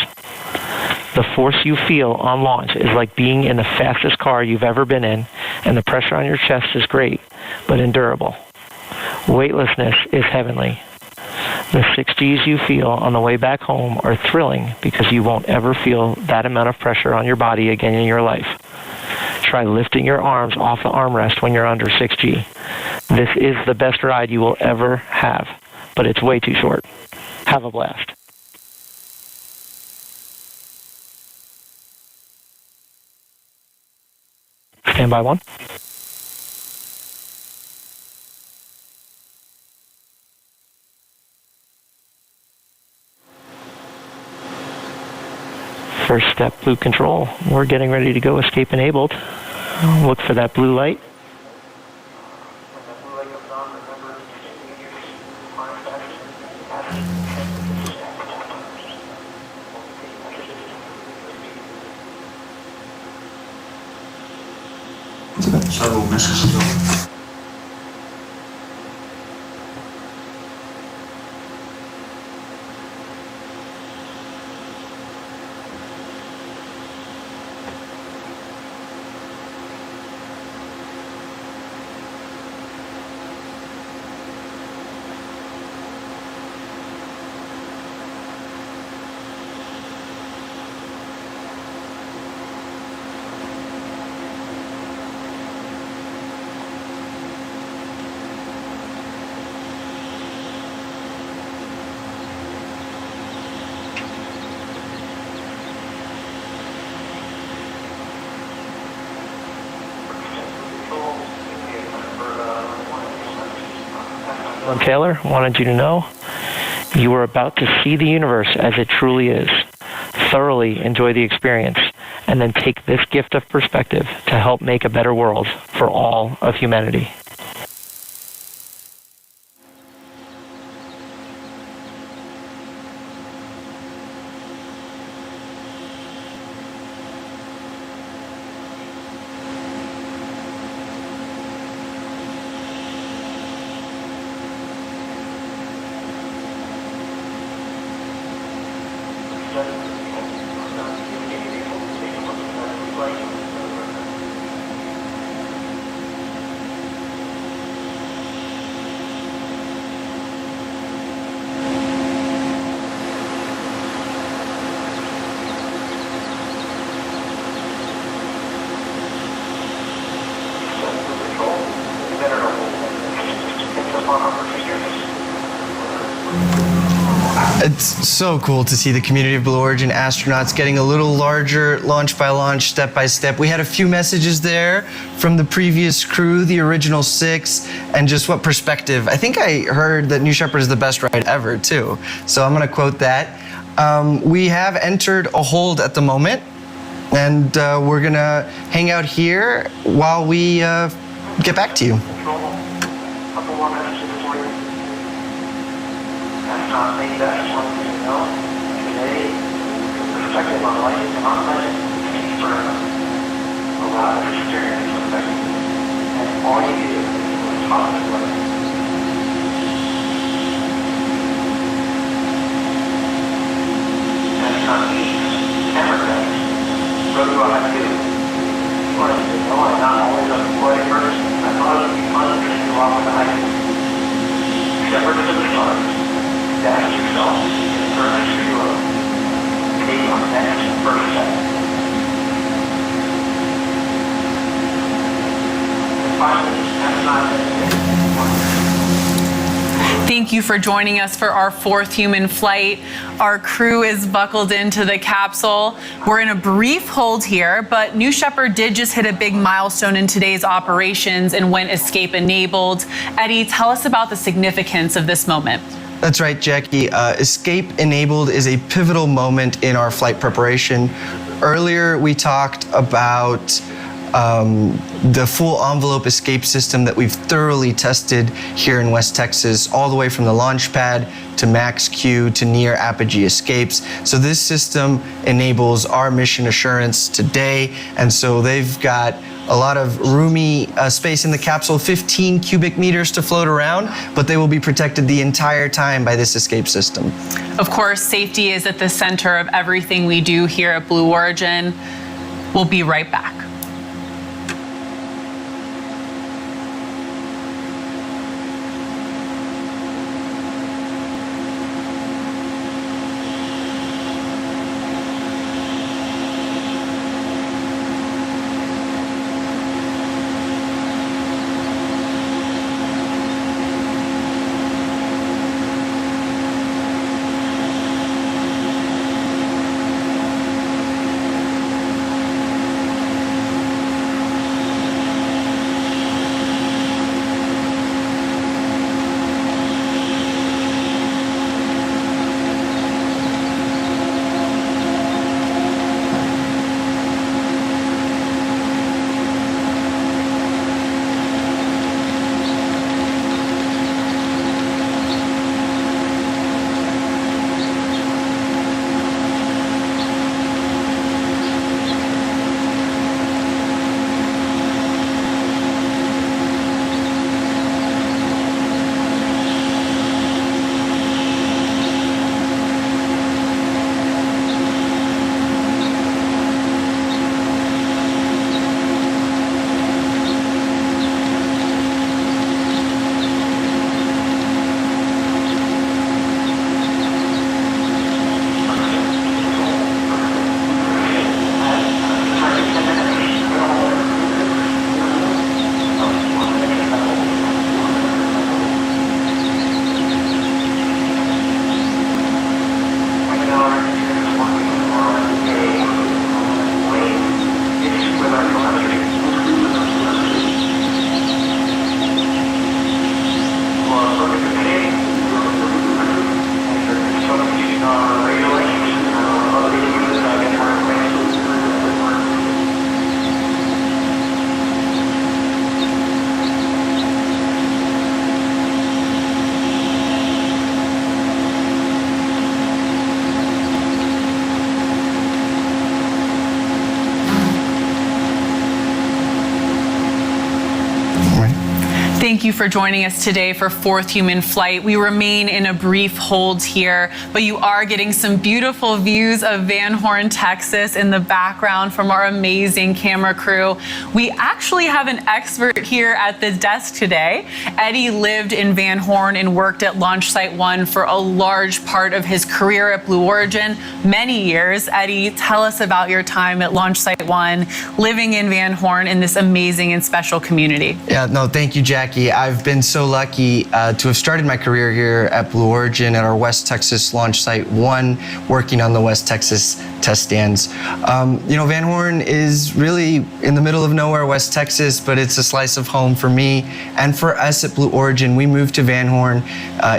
The force you feel on launch is like being in the fastest car you've ever been in, and the pressure on your chest is great, but endurable. Weightlessness is heavenly. The 6 Gs you feel on the way back home are thrilling because you won't ever feel that amount of pressure on your body again in your life. Try lifting your arms off the armrest when you're under 6G. This is the best ride you will ever have, but it's way too short. Have a blast. Standby 1. First step, blue control. We're getting ready to go escape enabled. Look for that blue light. Several misses ago. Michael and Taylor wanted you to know you are about to see the universe as it truly is. Thoroughly enjoy the experience, and then take this gift of perspective to help make a better world for all of humanity. It's so cool to see the community of Blue Origin astronauts getting a little larger, launch by launch, step by step. We had a few messages there from the previous crew, the original 6, and just what perspective. I think I heard that New Shepard is the best ride ever, too. So I'm going to quote that. We have entered a hold at the moment, and we're going to hang out here while we get back to you. Couple more messages for you. Astronaut Training just wanted you to know today perspective on life and on life for a lot of experience perspective. And all you do is positive life. Astronaut Interviews. What do I do? You want to know I'm not always a boy first. I thought it would be fun to take you off with the hike. Shepard to the stars. Dash yourself and furnish you up. Take on next first step. And finally, Thank you for joining us for our 4th human flight. Our crew is buckled into the capsule. We're in a brief hold here, but New Shepard did just hit a big milestone in today's operations and went escape enabled. Eddie, tell us about the significance of this moment. That's right, Jackie. Escape enabled is a pivotal moment in our flight preparation. Earlier, we talked about the full envelope escape system that we've thoroughly tested here in West Texas, all the way from the launch pad to max Q to near apogee escapes. So this system enables our mission assurance today, and so they've got a lot of roomy space in the capsule, 15 cubic meters to float around, but they will be protected the entire time by this escape system. Of course, safety is at the center of everything we do here at Blue Origin. We'll be right back. Thank you for joining us today for Fourth Human Flight. We remain in a brief hold here, but you are getting some beautiful views of Van Horn, Texas in the background from our amazing camera crew. We actually have an expert here at the desk today. Eddie lived in Van Horn and worked at Launch Site 1 for a large part of his career at Blue Origin, many years. Eddie, tell us about your time at Launch Site 1, living in Van Horn in this amazing and special community. Yeah, no, thank you, Jackie. I've been so lucky to have started my career here at Blue Origin at our West Texas Launch Site 1, working on the West Texas test stands. Van Horn is really in the middle of nowhere, West Texas, but it's a slice of home for me and for us at Blue Origin. We moved to Van Horn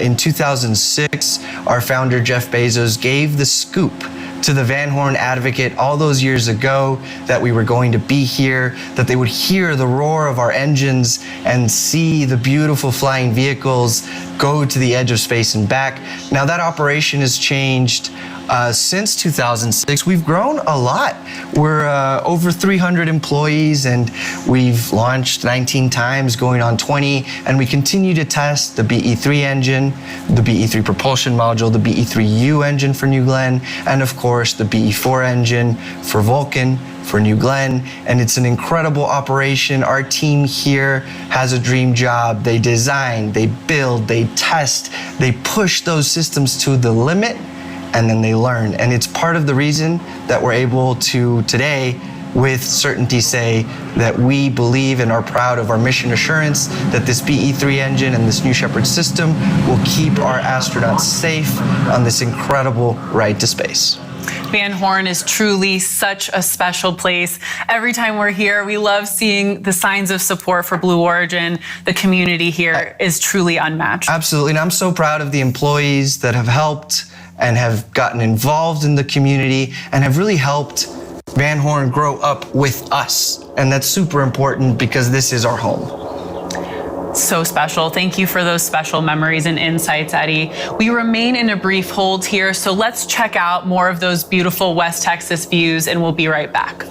in 2006. Our founder, Jeff Bezos, gave the scoop to the Van Horn Advocate all those years ago that we were going to be here, that they would hear the roar of our engines and see the beautiful flying vehicles go to the edge of space and back. Now that operation has changed since 2006. We've grown a lot. We're over 300 employees and we've launched 19 times, going on 20, and we continue to test the BE-3 engine, the BE-3 propulsion module, the BE-3U engine for New Glenn, and of course the BE-4 engine for Vulcan for New Glenn, and it's an incredible operation. Our team here has a dream job. They design, they build, they test, they push those systems to the limit, and then they learn. And it's part of the reason that we're able to today with certainty say that we believe and are proud of our mission assurance that this BE-3 engine and this new Shepard system will keep our astronauts safe on this incredible ride to space. Van Horn is truly such a special place. Every time we're here, we love seeing the signs of support for Blue Origin. The community here is truly unmatched. Absolutely, and I'm so proud of the employees that have helped and have gotten involved in the community and have really helped Van Horn grow up with us. And that's super important because this is our home. So special. Thank you for those special memories and insights, Eddie. We remain in a brief hold here, so let's check out more of those beautiful West Texas views and we'll be right back.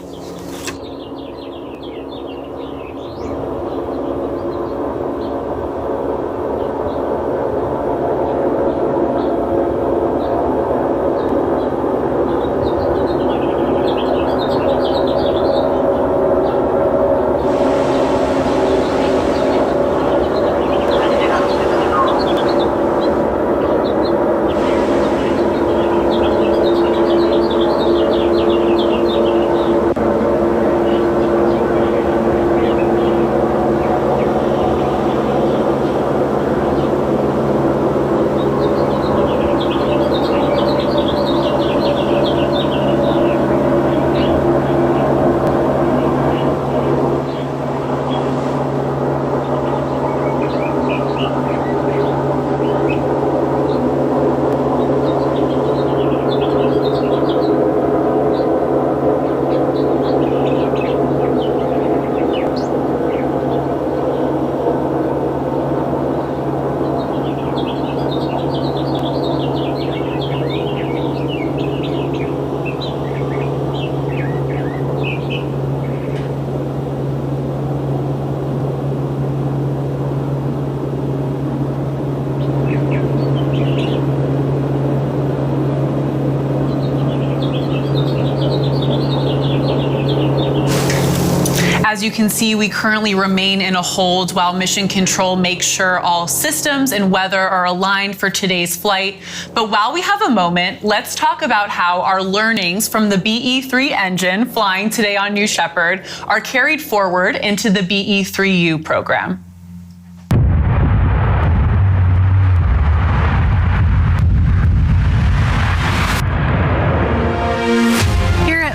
As you can see, we currently remain in a hold while Mission Control makes sure all systems and weather are aligned for today's flight. But while we have a moment, let's talk about how our learnings from the BE-3 engine flying today on New Shepard are carried forward into the BE-3U program.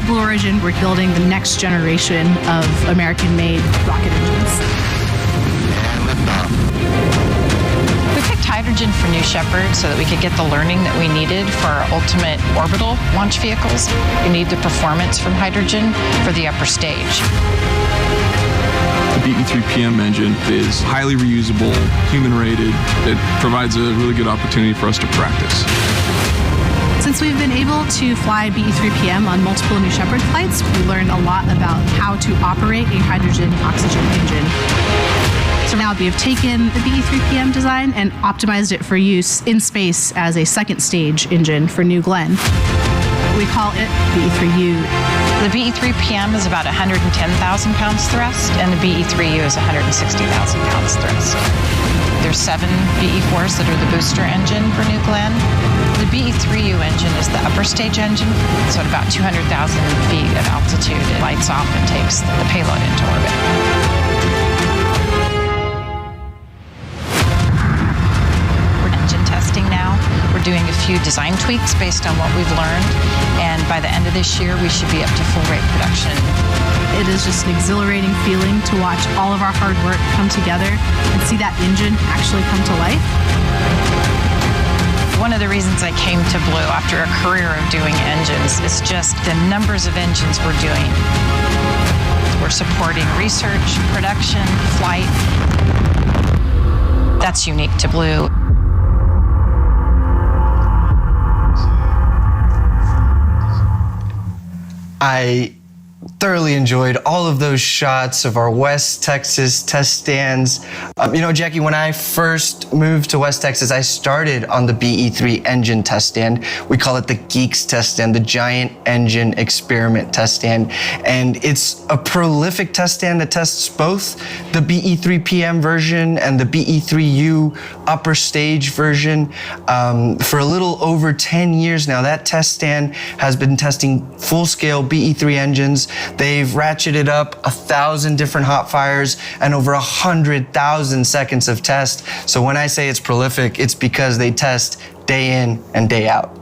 Blue Origin, we're building the next generation of American-made rocket engines. And liftoff. We picked hydrogen for New Shepard so that we could get the learning that we needed for our ultimate orbital launch vehicles. We need the performance from hydrogen for the upper stage. The BE-3PM engine is highly reusable, human-rated. It provides a really good opportunity for us to practice. Since we've been able to fly BE-3PM on multiple New Shepard flights, we learned a lot about how to operate a hydrogen-oxygen engine. So now we have taken the BE-3PM design and optimized it for use in space as a second stage engine for New Glenn. We call it BE-3U. The BE-3PM is about 110,000 pounds thrust, and the BE-3U is 160,000 pounds thrust. There's 7 BE-4s that are the booster engine for New Glenn. The BE-3U engine is the upper stage engine, so at about 200,000 feet of altitude, it lights off and takes the payload into orbit. Engine testing now. We're doing a few design tweaks based on what we've learned, and by the end of this year, we should be up to full rate production. It is just an exhilarating feeling to watch all of our hard work come together and see that engine actually come to life. One of the reasons I came to Blue after a career of doing engines is just the numbers of engines we're doing. We're supporting research, production, flight. That's unique to Blue. I thoroughly enjoyed all of those shots of our West Texas test stands. Jackie, when I first moved to West Texas, I started on the BE-3 engine test stand. We call it the Geeks test stand, the Giant Engine Experiment test stand. And it's a prolific test stand that tests both the BE-3PM version and the BE-3U upper stage version. For a little over 10 years now, that test stand has been testing full-scale BE-3 engines. They've ratcheted up 1,000 different hot fires and over 100,000 seconds of test. So when I say it's prolific, it's because they test day in and day out.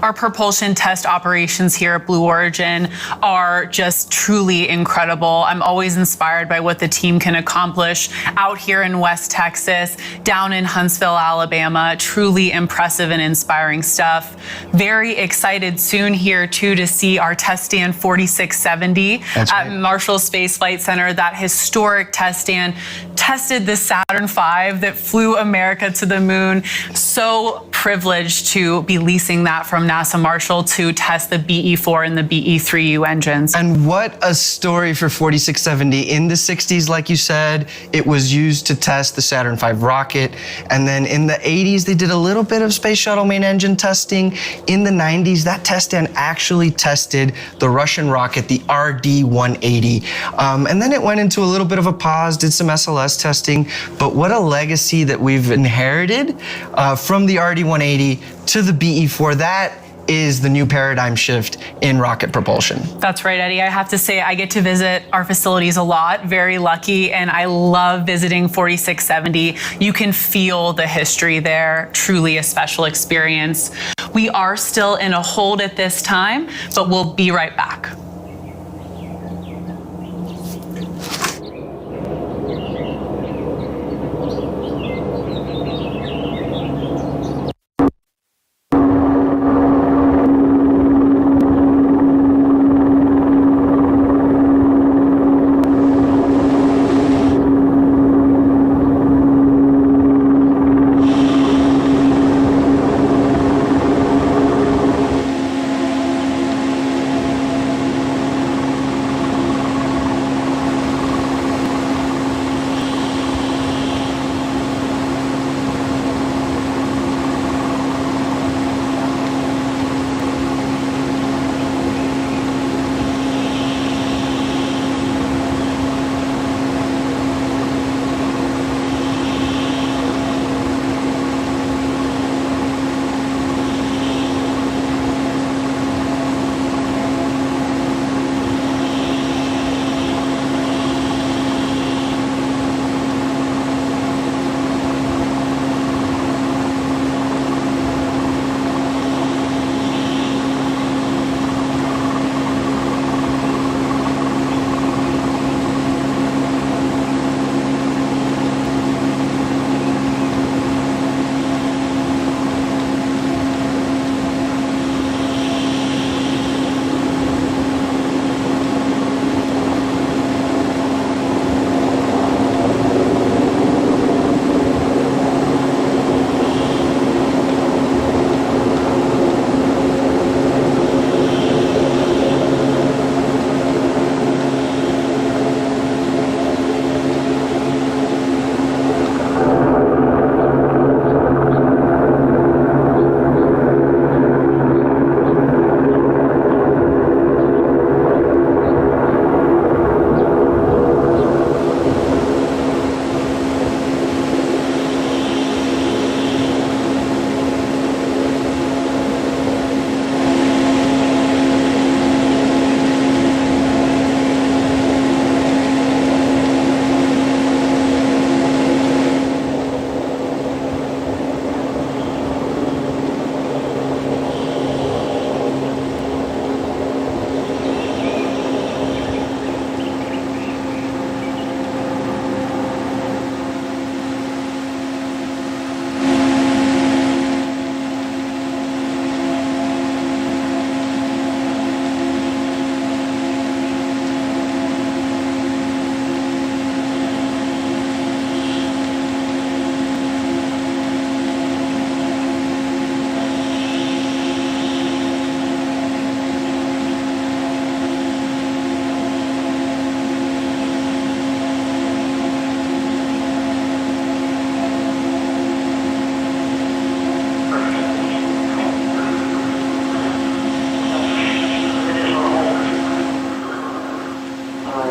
Our propulsion test operations here at Blue Origin are just truly incredible. I'm always inspired by what the team can accomplish out here in West Texas, down in Huntsville, Alabama. Truly impressive and inspiring stuff. Very excited soon here too to see our test stand 4670 at Marshall Space Flight Center. That historic test stand tested the Saturn V that flew America to the moon. So privileged to be leasing that from NASA Marshall to test the BE-4 and the BE-3U engines. And what a story for 4670. In the 60s, like you said, it was used to test the Saturn V rocket. And then in the 80s, they did a little bit of space shuttle main engine testing. In the 90s, that test stand actually tested the Russian rocket, the RD-180. And then it went into a little bit of a pause, did some SLS testing. But what a legacy that we've inherited from the RD-180 to the BE-4. That is the new paradigm shift in rocket propulsion. That's right, Eddie. I have to say, I get to visit our facilities a lot, very lucky, and I love visiting 4670. You can feel the history there, truly a special experience. We are still in a hold at this time, but we'll be right back.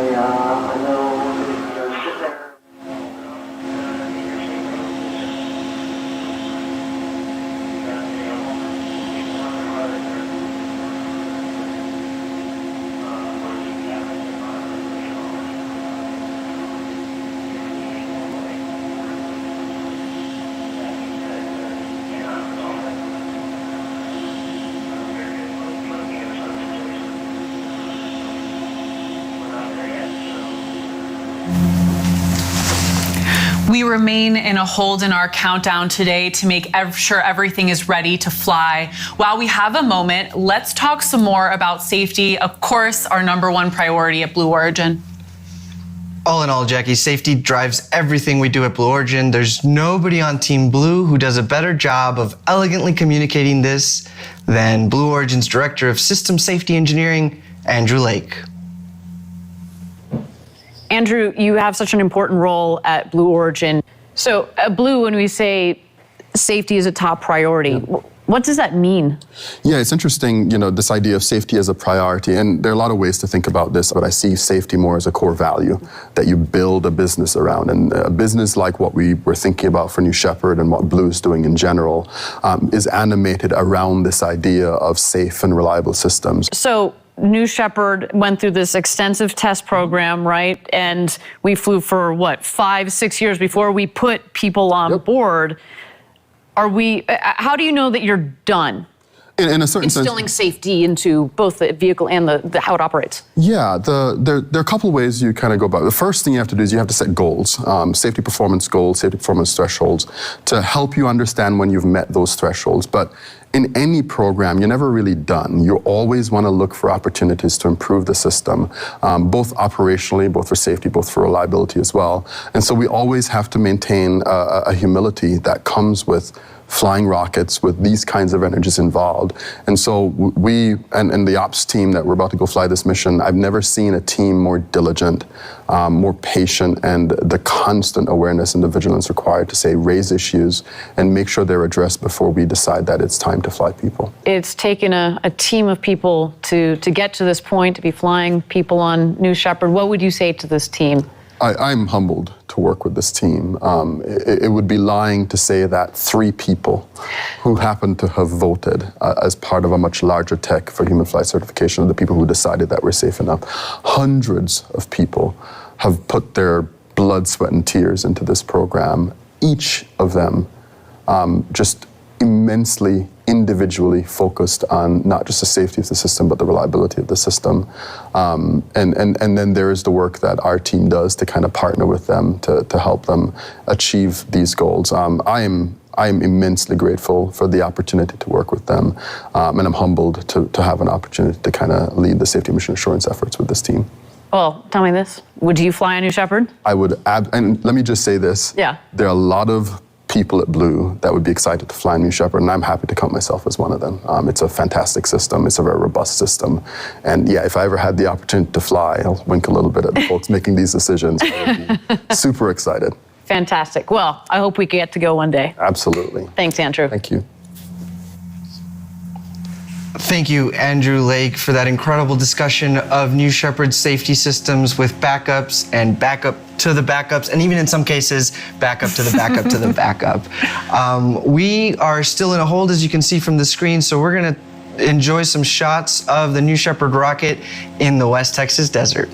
I know you sit there. We remain in a hold in our countdown today to make sure everything is ready to fly. While we have a moment, let's talk some more about safety, of course, our #1 priority at Blue Origin. All in all, Jackie, safety drives everything we do at Blue Origin. There's nobody on Team Blue who does a better job of elegantly communicating this than Blue Origin's Director of System Safety Engineering, Andrew Lake. Andrew, you have such an important role at Blue Origin. So at Blue, when we say safety is a top priority, what does that mean? Yeah, it's interesting, this idea of safety as a priority. And there are a lot of ways to think about this, but I see safety more as a core value that you build a business around. And a business like what we were thinking about for New Shepard and what Blue is doing in general is animated around this idea of safe and reliable systems. So New Shepard went through this extensive test program, right? And we flew for 5-6 years before we put people on board. How do you know that you're done? In a certain sense, instilling safety into both the vehicle and the how it operates? Yeah, there are a couple of ways you kind of go about it. The first thing you have to do is you have to set goals, safety performance goals, safety performance thresholds, to help you understand when you've met those thresholds. But in any program, you're never really done. You always want to look for opportunities to improve the system, both operationally, both for safety, both for reliability as well. And so we always have to maintain a humility that comes with flying rockets with these kinds of energies involved. And so we, and the ops team that we're about to go fly this mission, I've never seen a team more diligent, more patient, and the constant awareness and the vigilance required to raise issues and make sure they're addressed before we decide that it's time to fly people. It's taken a team of people to get to this point, to be flying people on New Shepard. What would you say to this team? I'm humbled to work with this team. It would be lying to say that 3 people who happen to have voted as part of a much larger tech for human flight certification are the people who decided that we're safe enough. Hundreds of people have put their blood, sweat, and tears into this program. Each of them just immensely individually focused on not just the safety of the system, but the reliability of the system. And then there is the work that our team does to kind of partner with them to help them achieve these goals. I am immensely grateful for the opportunity to work with them, and I'm humbled to have an opportunity to kind of lead the safety mission assurance efforts with this team. Well, tell me this. Would you fly a New Shepard? I would, and let me just say this. Yeah. There are a lot of people at Blue that would be excited to fly New Shepard, and I'm happy to count myself as one of them. It's a fantastic system. It's a very robust system. And yeah, if I ever had the opportunity to fly, I'll wink a little bit at the folks making these decisions. I would be super excited. Fantastic. Well, I hope we get to go one day. Absolutely. Thanks, Andrew. Thank you. Thank you, Andrew Lake, for that incredible discussion of New Shepard's safety systems with backups and backup to the backups, and even in some cases, backup to the backup to the backup. We are still in a hold, as you can see from the screen, so we're going to enjoy some shots of the New Shepard rocket in the West Texas desert.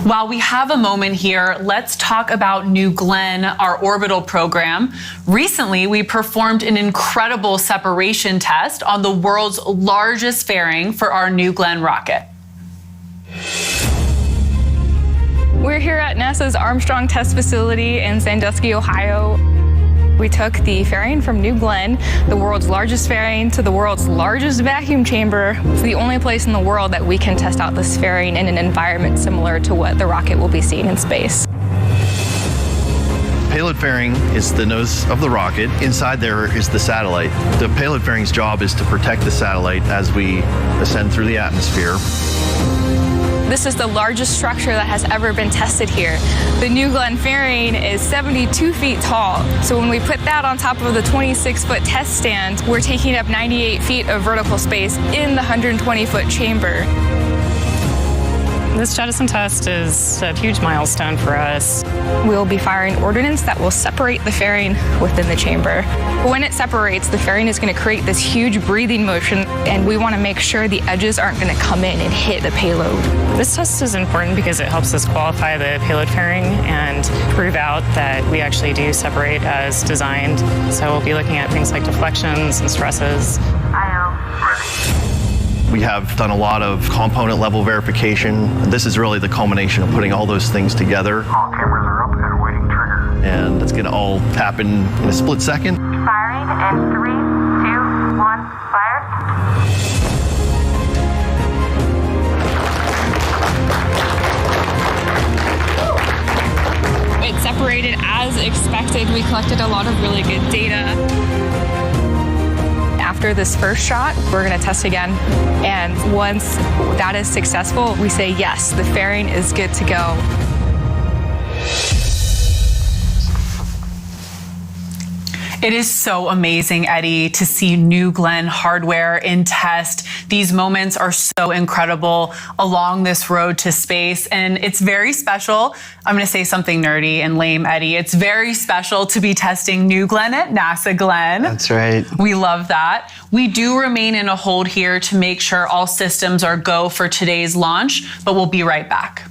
While we have a moment here, let's talk about New Glenn, our orbital program. Recently, we performed an incredible separation test on the world's largest fairing for our New Glenn rocket. We're here at NASA's Armstrong Test Facility in Sandusky, Ohio. We took the fairing from New Glenn, the world's largest fairing, to the world's largest vacuum chamber. It's the only place in the world that we can test out this fairing in an environment similar to what the rocket will be seeing in space. Payload fairing is the nose of the rocket. Inside there is the satellite. The payload fairing's job is to protect the satellite as we ascend through the atmosphere. This is the largest structure that has ever been tested here. The New Glenn fairing is 72 feet tall. So when we put that on top of the 26-foot test stand, we're taking up 98 feet of vertical space in the 120-foot chamber. This jettison test is a huge milestone for us. We'll be firing ordnance that will separate the fairing within the chamber. When it separates, the fairing is going to create this huge breathing motion, and we want to make sure the edges aren't going to come in and hit the payload. This test is important because it helps us qualify the payload fairing and prove out that we actually do separate as designed. So we'll be looking at things like deflections and stresses. We have done a lot of component level verification. This is really the culmination of putting all those things together. All cameras are up and awaiting trigger. And it's going to all happen in a split second. Firing in 3, 2, 1, fire. It separated as expected. We collected a lot of really good data. After this first shot, we're going to test again. And once that is successful, we say, yes, the fairing is good to go. It is so amazing, Eddie, to see New Glenn hardware in test. These moments are so incredible along this road to space, and it's very special. I'm going to say something nerdy and lame, Eddie. It's very special to be testing New Glenn at NASA Glenn. That's right. We love that. We do remain in a hold here to make sure all systems are go for today's launch, but we'll be right back.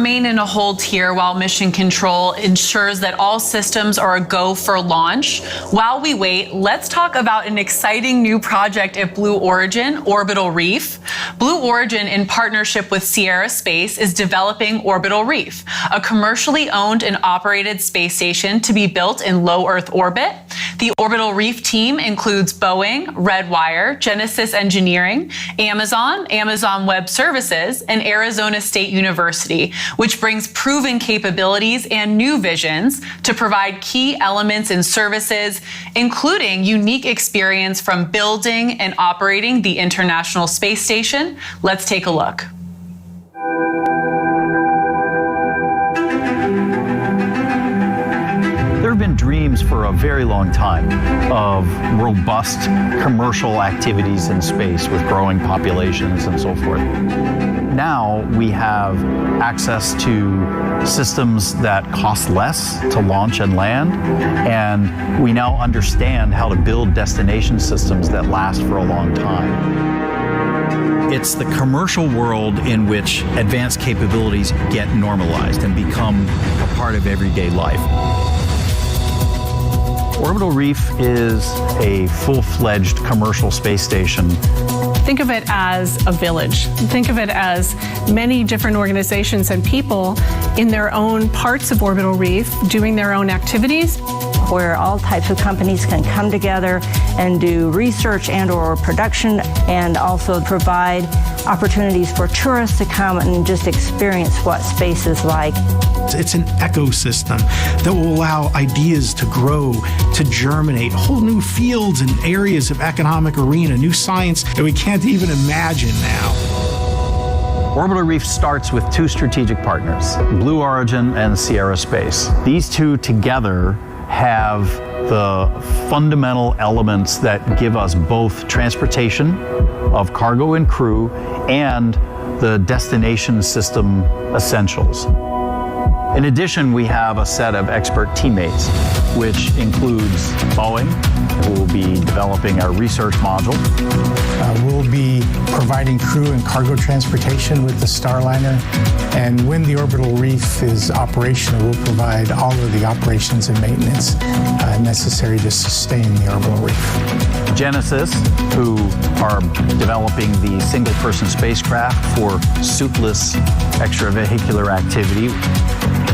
remain in a hold here while mission control ensures that all systems are a go for launch. While we wait, let's talk about an exciting new project at Blue Origin, Orbital Reef. Blue Origin, in partnership with Sierra Space, is developing Orbital Reef, a commercially owned and operated space station to be built in low Earth orbit. The Orbital Reef team includes Boeing, Redwire, Genesis Engineering, Amazon Web Services, and Arizona State University, which brings proven capabilities and new visions to provide key elements and services, including unique experience from building and operating the International Space Station. Let's take a look. There have been dreams for a very long time of robust commercial activities in space with growing populations and so forth. Now we have access to systems that cost less to launch and land, and we now understand how to build destination systems that last for a long time. It's the commercial world in which advanced capabilities get normalized and become a part of everyday life. Orbital Reef is a full-fledged commercial space station. Think of it as a village. Think of it as many different organizations and people in their own parts of Orbital Reef doing their own activities. Where all types of companies can come together and do research and or production, and also provide opportunities for tourists to come and just experience what space is like. It's an ecosystem that will allow ideas to grow, to germinate, whole new fields and areas of economic arena, new science that we can't even imagine now. Orbital Reef starts with two strategic partners, Blue Origin and Sierra Space. These two together have the fundamental elements that give us both transportation of cargo and crew and the destination system essentials. In addition, we have a set of expert teammates, which includes Boeing, who will be developing our research module. We'll be providing crew and cargo transportation with the Starliner, and when the Orbital Reef is operational, we'll provide all of the operations and maintenance necessary to sustain the Orbital Reef. Genesis, who are developing the single-person spacecraft for suitless extravehicular activity.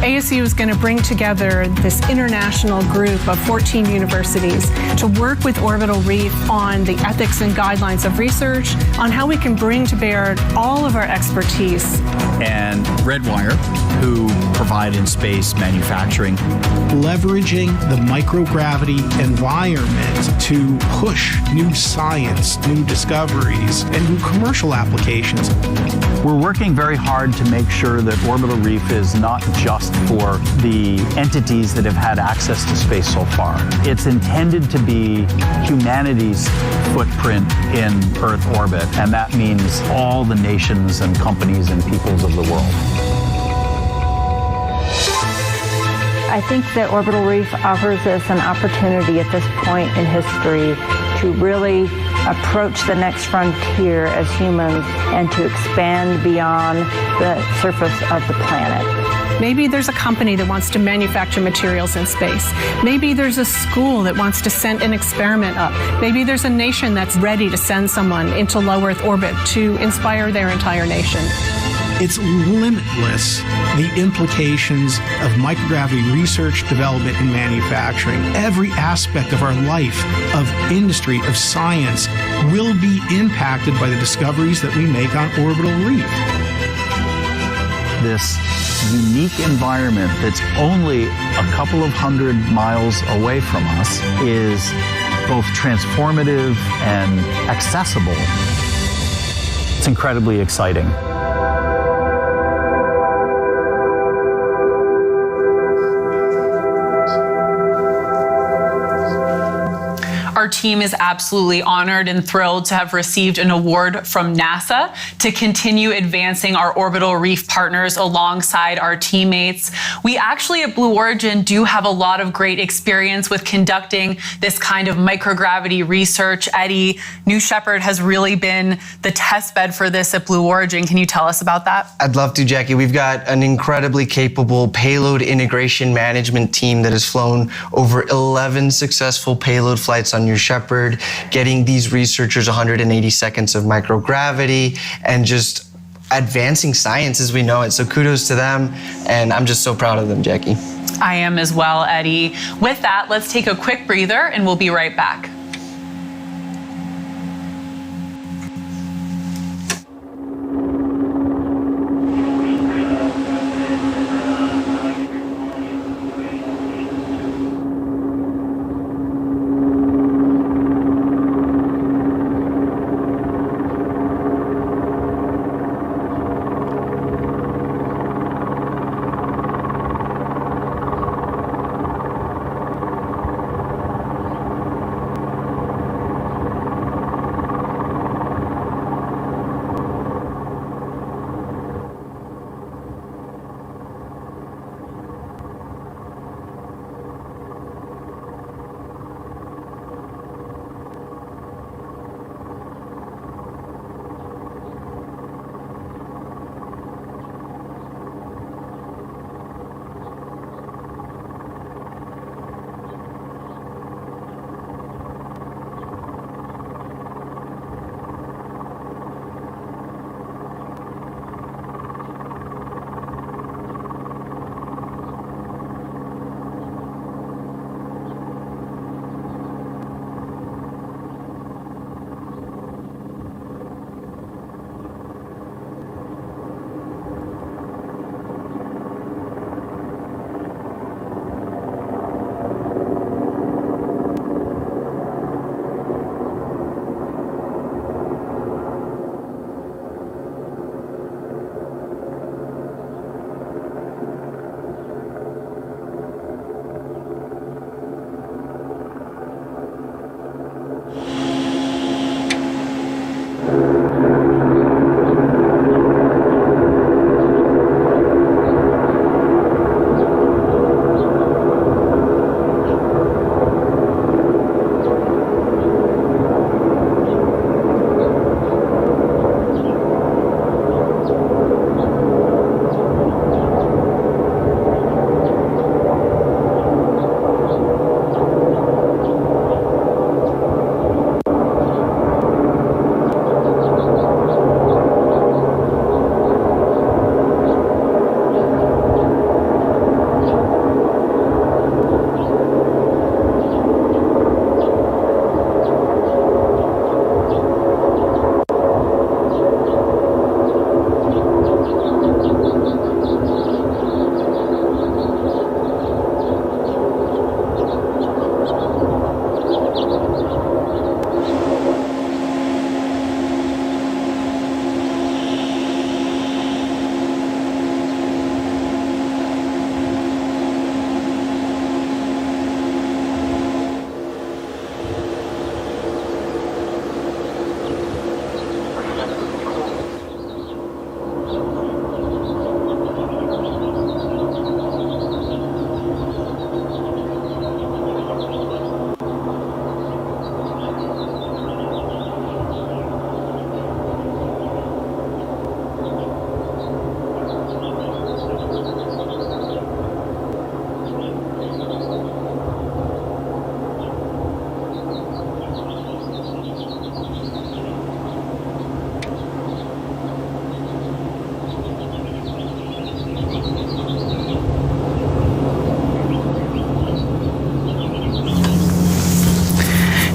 ASU is going to bring together this international group of 14 universities to work with Orbital Reef on the ethics and guidelines of research, on how we can bring to bear all of our expertise. And Redwire, who provide in-space manufacturing. Leveraging the microgravity environment to push new science, new discoveries, and new commercial applications. We're working very hard to make sure that Orbital Reef is not just for the entities that have had access to space so far. It's intended to be humanity's footprint in Earth orbit, and that means all the nations and companies and peoples of the world. I think that Orbital Reef offers us an opportunity at this point in history to really approach the next frontier as humans and to expand beyond the surface of the planet. Maybe there's a company that wants to manufacture materials in space. Maybe there's a school that wants to send an experiment up. Maybe there's a nation that's ready to send someone into low Earth orbit to inspire their entire nation. It's limitless, the implications of microgravity research, development, and manufacturing. Every aspect of our life, of industry, of science, will be impacted by the discoveries that we make on Orbital Reef. This unique environment that's only a couple of 100 miles away from us is both transformative and accessible. It's incredibly exciting. Our team is absolutely honored and thrilled to have received an award from NASA to continue advancing our Orbital Reef partners alongside our teammates. We actually at Blue Origin do have a lot of great experience with conducting this kind of microgravity research. Eddie, New Shepard has really been the test bed for this at Blue Origin. Can you tell us about that? I'd love to, Jackie. We've got an incredibly capable payload integration management team that has flown over 11 successful payload flights on New Shepard, getting these researchers 180 seconds of microgravity and just advancing science as we know it. So kudos to them, and I'm just so proud of them, Jackie. I am as well, Eddie. With that, let's take a quick breather and we'll be right back.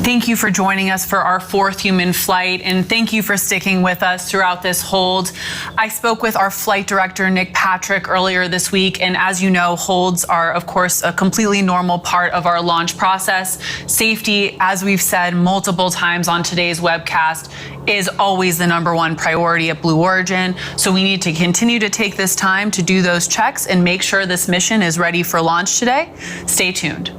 Thank you for joining us for our fourth human flight, and thank you for sticking with us throughout this hold. I spoke with our flight director, Nick Patrick, earlier this week, and as you know, holds are, of course, a completely normal part of our launch process. Safety, as we've said multiple times on today's webcast, is always the #1 priority at Blue Origin, so we need to continue to take this time to do those checks and make sure this mission is ready for launch today. Stay tuned.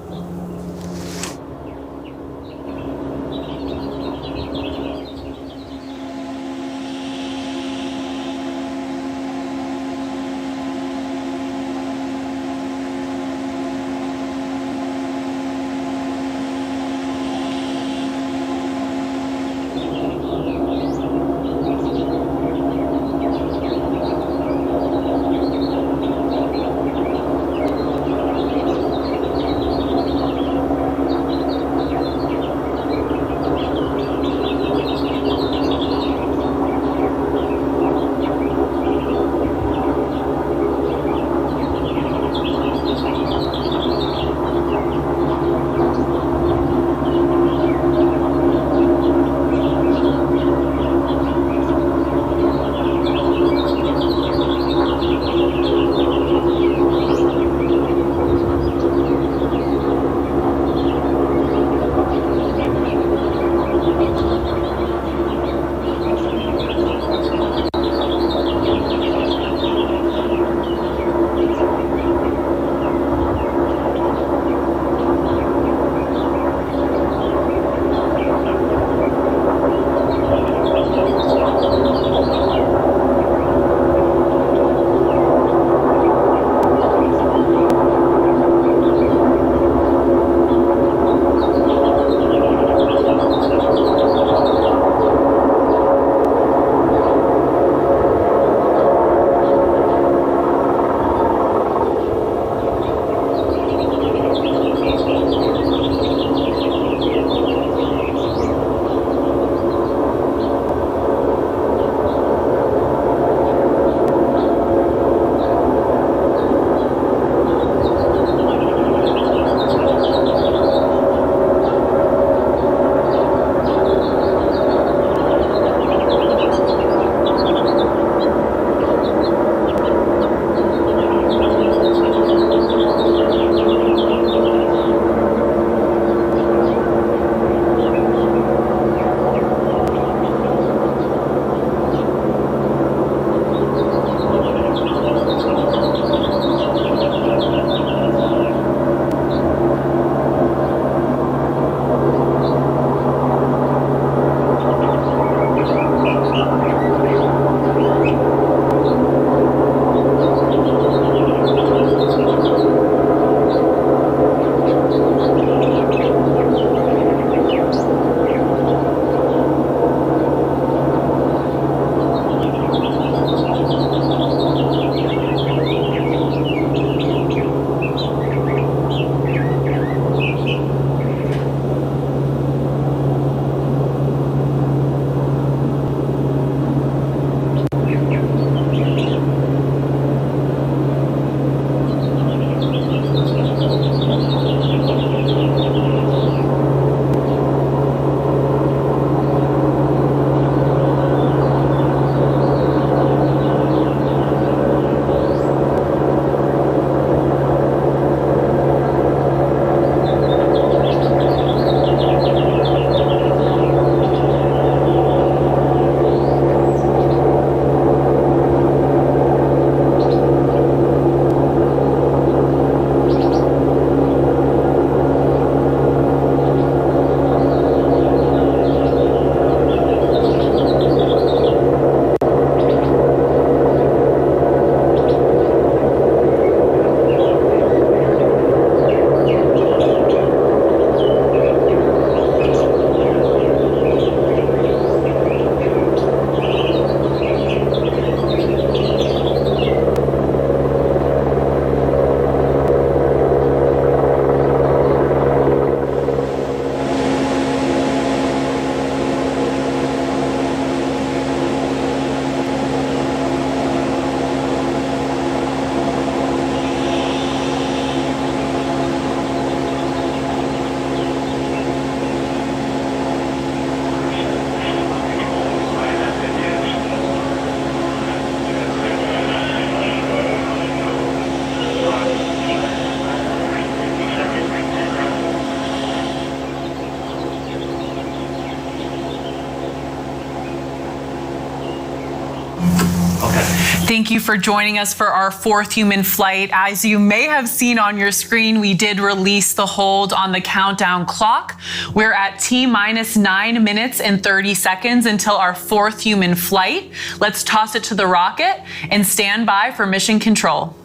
Thank you for joining us for our fourth human flight. As you may have seen on your screen, we did release the hold on the countdown clock. We're at T-minus 9 minutes and 30 seconds until our fourth human flight. Let's toss it to the rocket and stand by for mission control.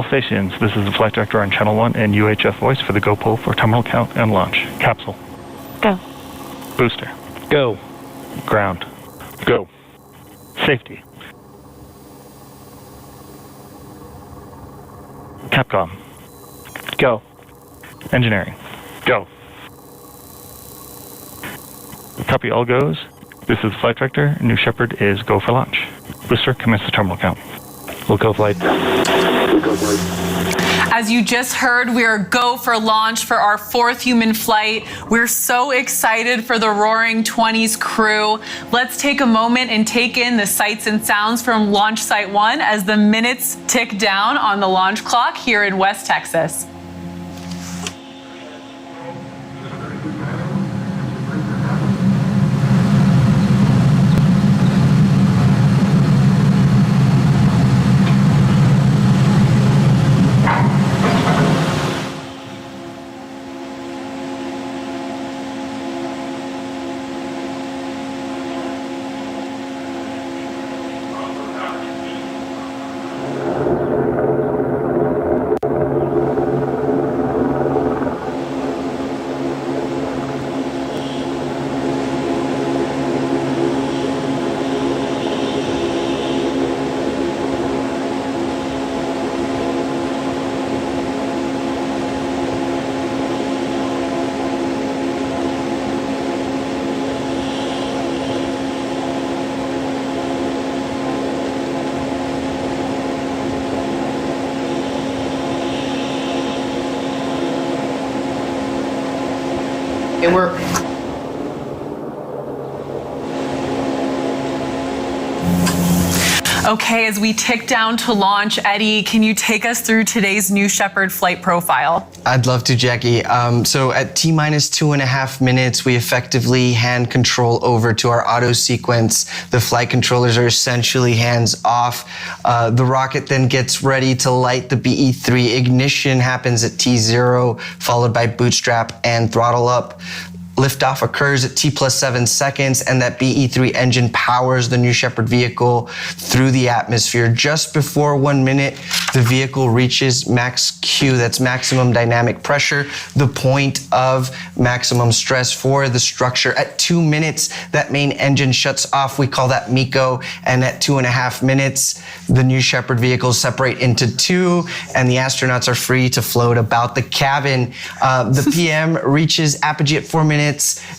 Stations, this is the flight director on Channel 1 and UHF voice for the go poll for terminal count and launch. Capsule. Go. Booster. Go. Ground. Go. Safety. Capcom. Go. Engineering. Go. Copy all goes. This is flight director. New Shepard is go for launch. Booster, commence the terminal count. We'll go flight. As you just heard, we are go for launch for our fourth human flight. We're so excited for the Roaring 20s crew. Let's take a moment and take in the sights and sounds from Launch Site 1 as the minutes tick down on the launch clock here in West Texas. Okay, as we tick down to launch, Eddie, can you take us through today's New Shepard flight profile? I'd love to, Jackie. So at T-minus 2.5 minutes, we effectively hand control over to our auto sequence. The flight controllers are essentially hands off. The rocket then gets ready to light the BE-3. Ignition happens at T0, followed by bootstrap and throttle up. Liftoff occurs at T+7 seconds, and that BE-3 engine powers the New Shepard vehicle through the atmosphere. Just before 1 minute, the vehicle reaches max Q, that's maximum dynamic pressure, the point of maximum stress for the structure. At 2 minutes, that main engine shuts off. We call that MECO. And at 2.5 minutes, the New Shepard vehicles separate into two, and the astronauts are free to float about the cabin. The PM reaches apogee at 4 minutes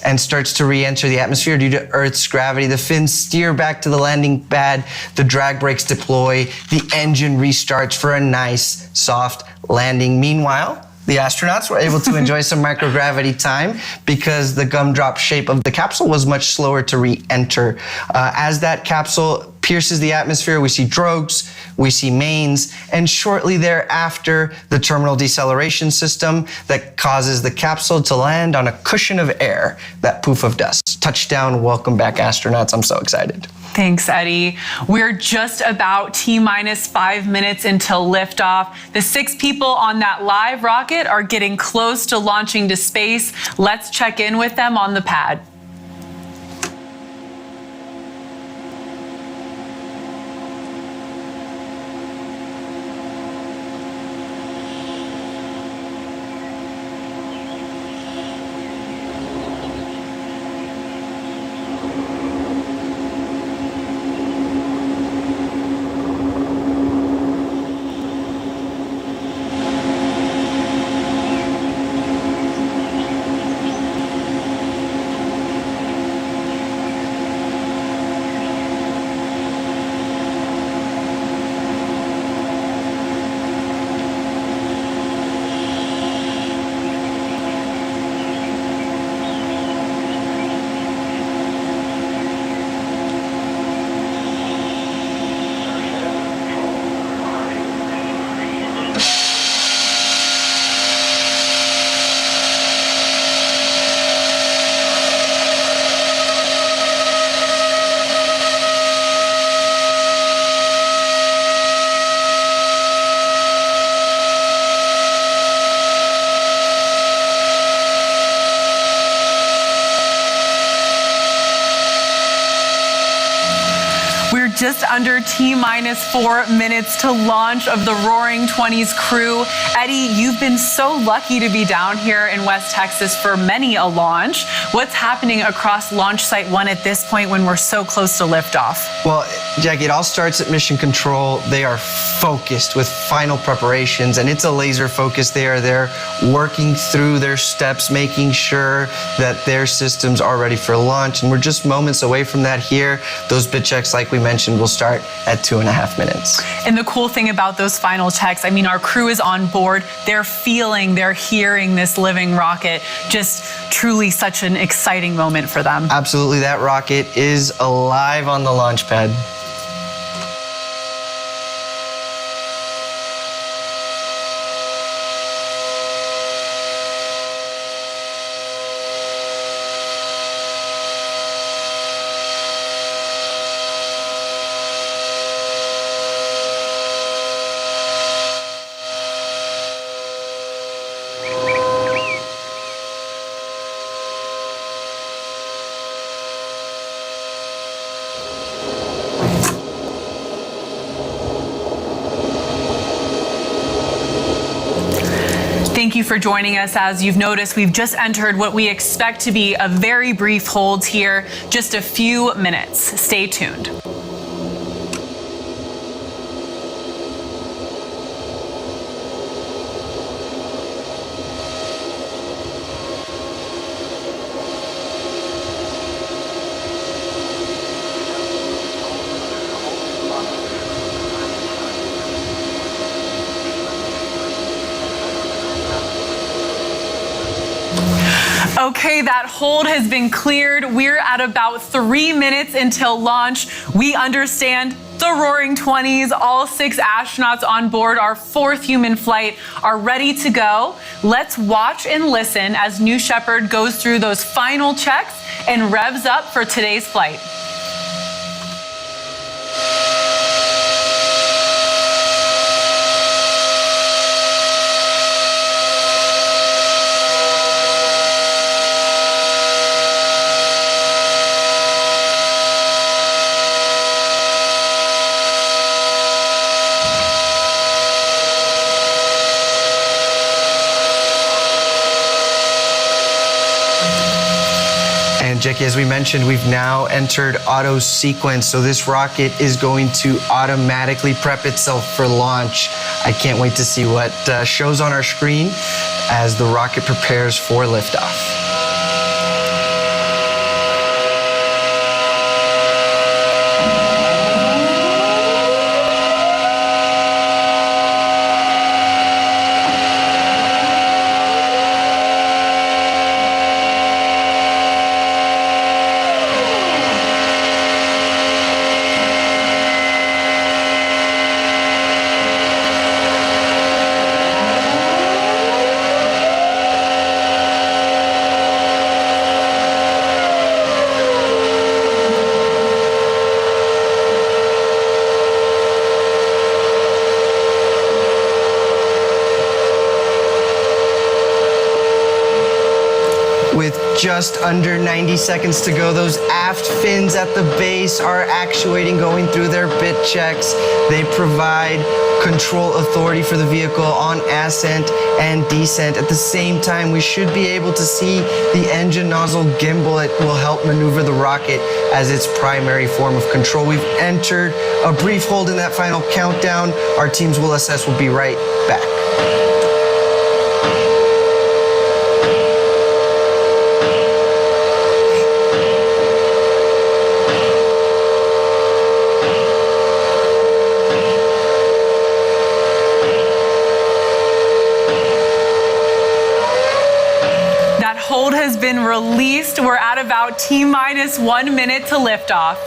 and starts to re-enter the atmosphere due to Earth's gravity. The fins steer back to the landing pad. The drag brakes deploy. The engine restarts for a nice, soft landing. Meanwhile, the astronauts were able to enjoy some microgravity time because the gumdrop shape of the capsule was much slower to re-enter. As that capsule pierces the atmosphere, we see drogues, we see mains, and shortly thereafter, the terminal deceleration system that causes the capsule to land on a cushion of air, that poof of dust. Touchdown, welcome back, astronauts. I'm so excited. Thanks, Eddie. We're just about T-minus 5 minutes until liftoff. The 6 people on that live rocket are getting close to launching to space. Let's check in with them on the pad. Just under T-minus 4 minutes to launch of the Roaring 20s crew. Eddie, you've been so lucky to be down here in West Texas for many a launch. What's happening across Launch Site 1 at this point when we're so close to liftoff? Well, Jackie, it all starts at Mission Control. They are focused with final preparations, and it's a laser focus. They are there working through their steps, making sure that their systems are ready for launch. And we're just moments away from that here. Those bit checks, like we mentioned, will start at 2.5 minutes. And the cool thing about those final checks, I mean, our crew is on board. They're feeling, they're hearing this living rocket. Just truly such an exciting moment for them. Absolutely, that rocket is alive on the launch pad. Thank you for joining us. As you've noticed, we've just entered what we expect to be a very brief hold here, just a few minutes. Stay tuned. Okay, that hold has been cleared. We're at about 3 minutes until launch. We understand the Roaring 20s, all 6 astronauts on board our 4th human flight are ready to go. Let's watch and listen as New Shepard goes through those final checks and revs up for today's flight. And Jackie, as we mentioned, we've now entered auto sequence, so this rocket is going to automatically prep itself for launch. I can't wait to see what shows on our screen as the rocket prepares for liftoff. Just under 90 seconds to go. Those aft fins at the base are actuating, going through their bit checks. They provide control authority for the vehicle on ascent and descent. At the same time, we should be able to see the engine nozzle gimbal. It will help maneuver the rocket as its primary form of control. We've entered a brief hold in that final countdown. Our teams will assess. We'll be right back. Hold has been released. We're at about T-minus 1 minute to liftoff.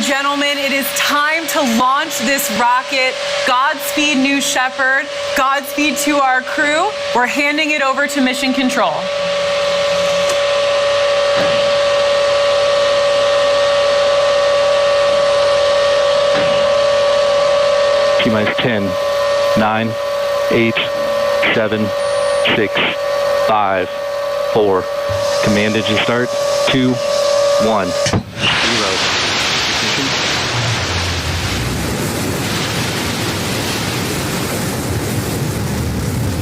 Gentlemen, it is time to launch this rocket. Godspeed, New Shepard. Godspeed to our crew. We're handing it over to Mission Control. T-minus 10, 9, 8, 7, 6, 5, 4. Command engine start. 2, 1, 0.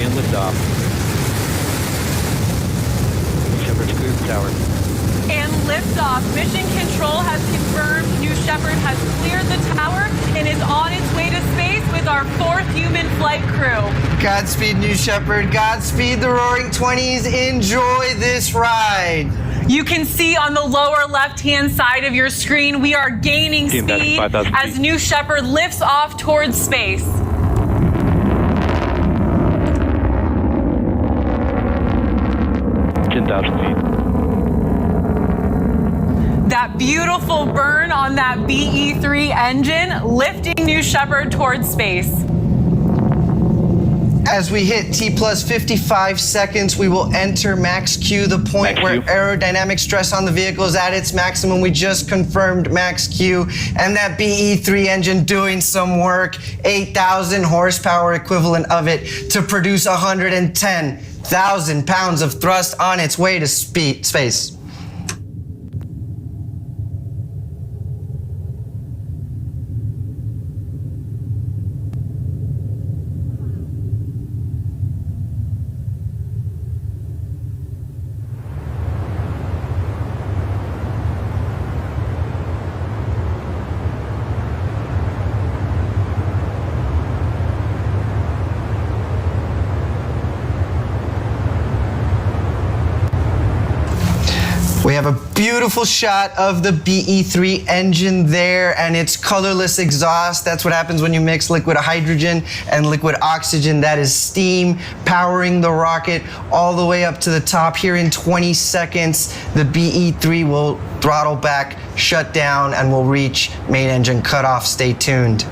And liftoff. Shepard's cruise tower. And liftoff. Mission Control has confirmed New Shepard has cleared the tower and is on its way to space with our 4th human flight crew. Godspeed, New Shepard. Godspeed, the Roaring 20s. Enjoy this ride. You can see on the lower left-hand side of your screen, we are gaining speed as New Shepard lifts off towards space. That beautiful burn on that BE-3 engine, lifting New Shepard towards space. As we hit T plus 55 seconds, we will enter max Q, the point where aerodynamic stress on the vehicle is at its maximum. We just confirmed max Q, and that BE-3 engine doing some work, 8,000 horsepower equivalent of it to produce 110,000 pounds of thrust on its way to space. beautiful shot of the BE-3 engine there and its colorless exhaust. That's what happens when you mix liquid hydrogen and liquid oxygen. That is steam powering the rocket all the way up to the top. Here in 20 seconds, the BE-3 will throttle back, shut down, and will reach main engine cutoff. Stay tuned.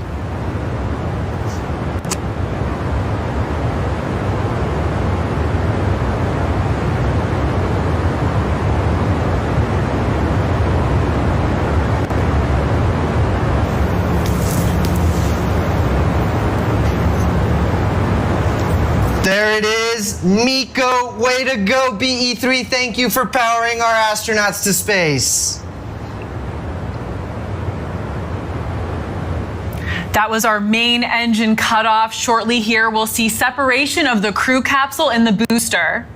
There it is, Miko, way to go, BE-3. Thank you for powering our astronauts to space. That was our main engine cutoff. Shortly here, we'll see separation of the crew capsule and the booster.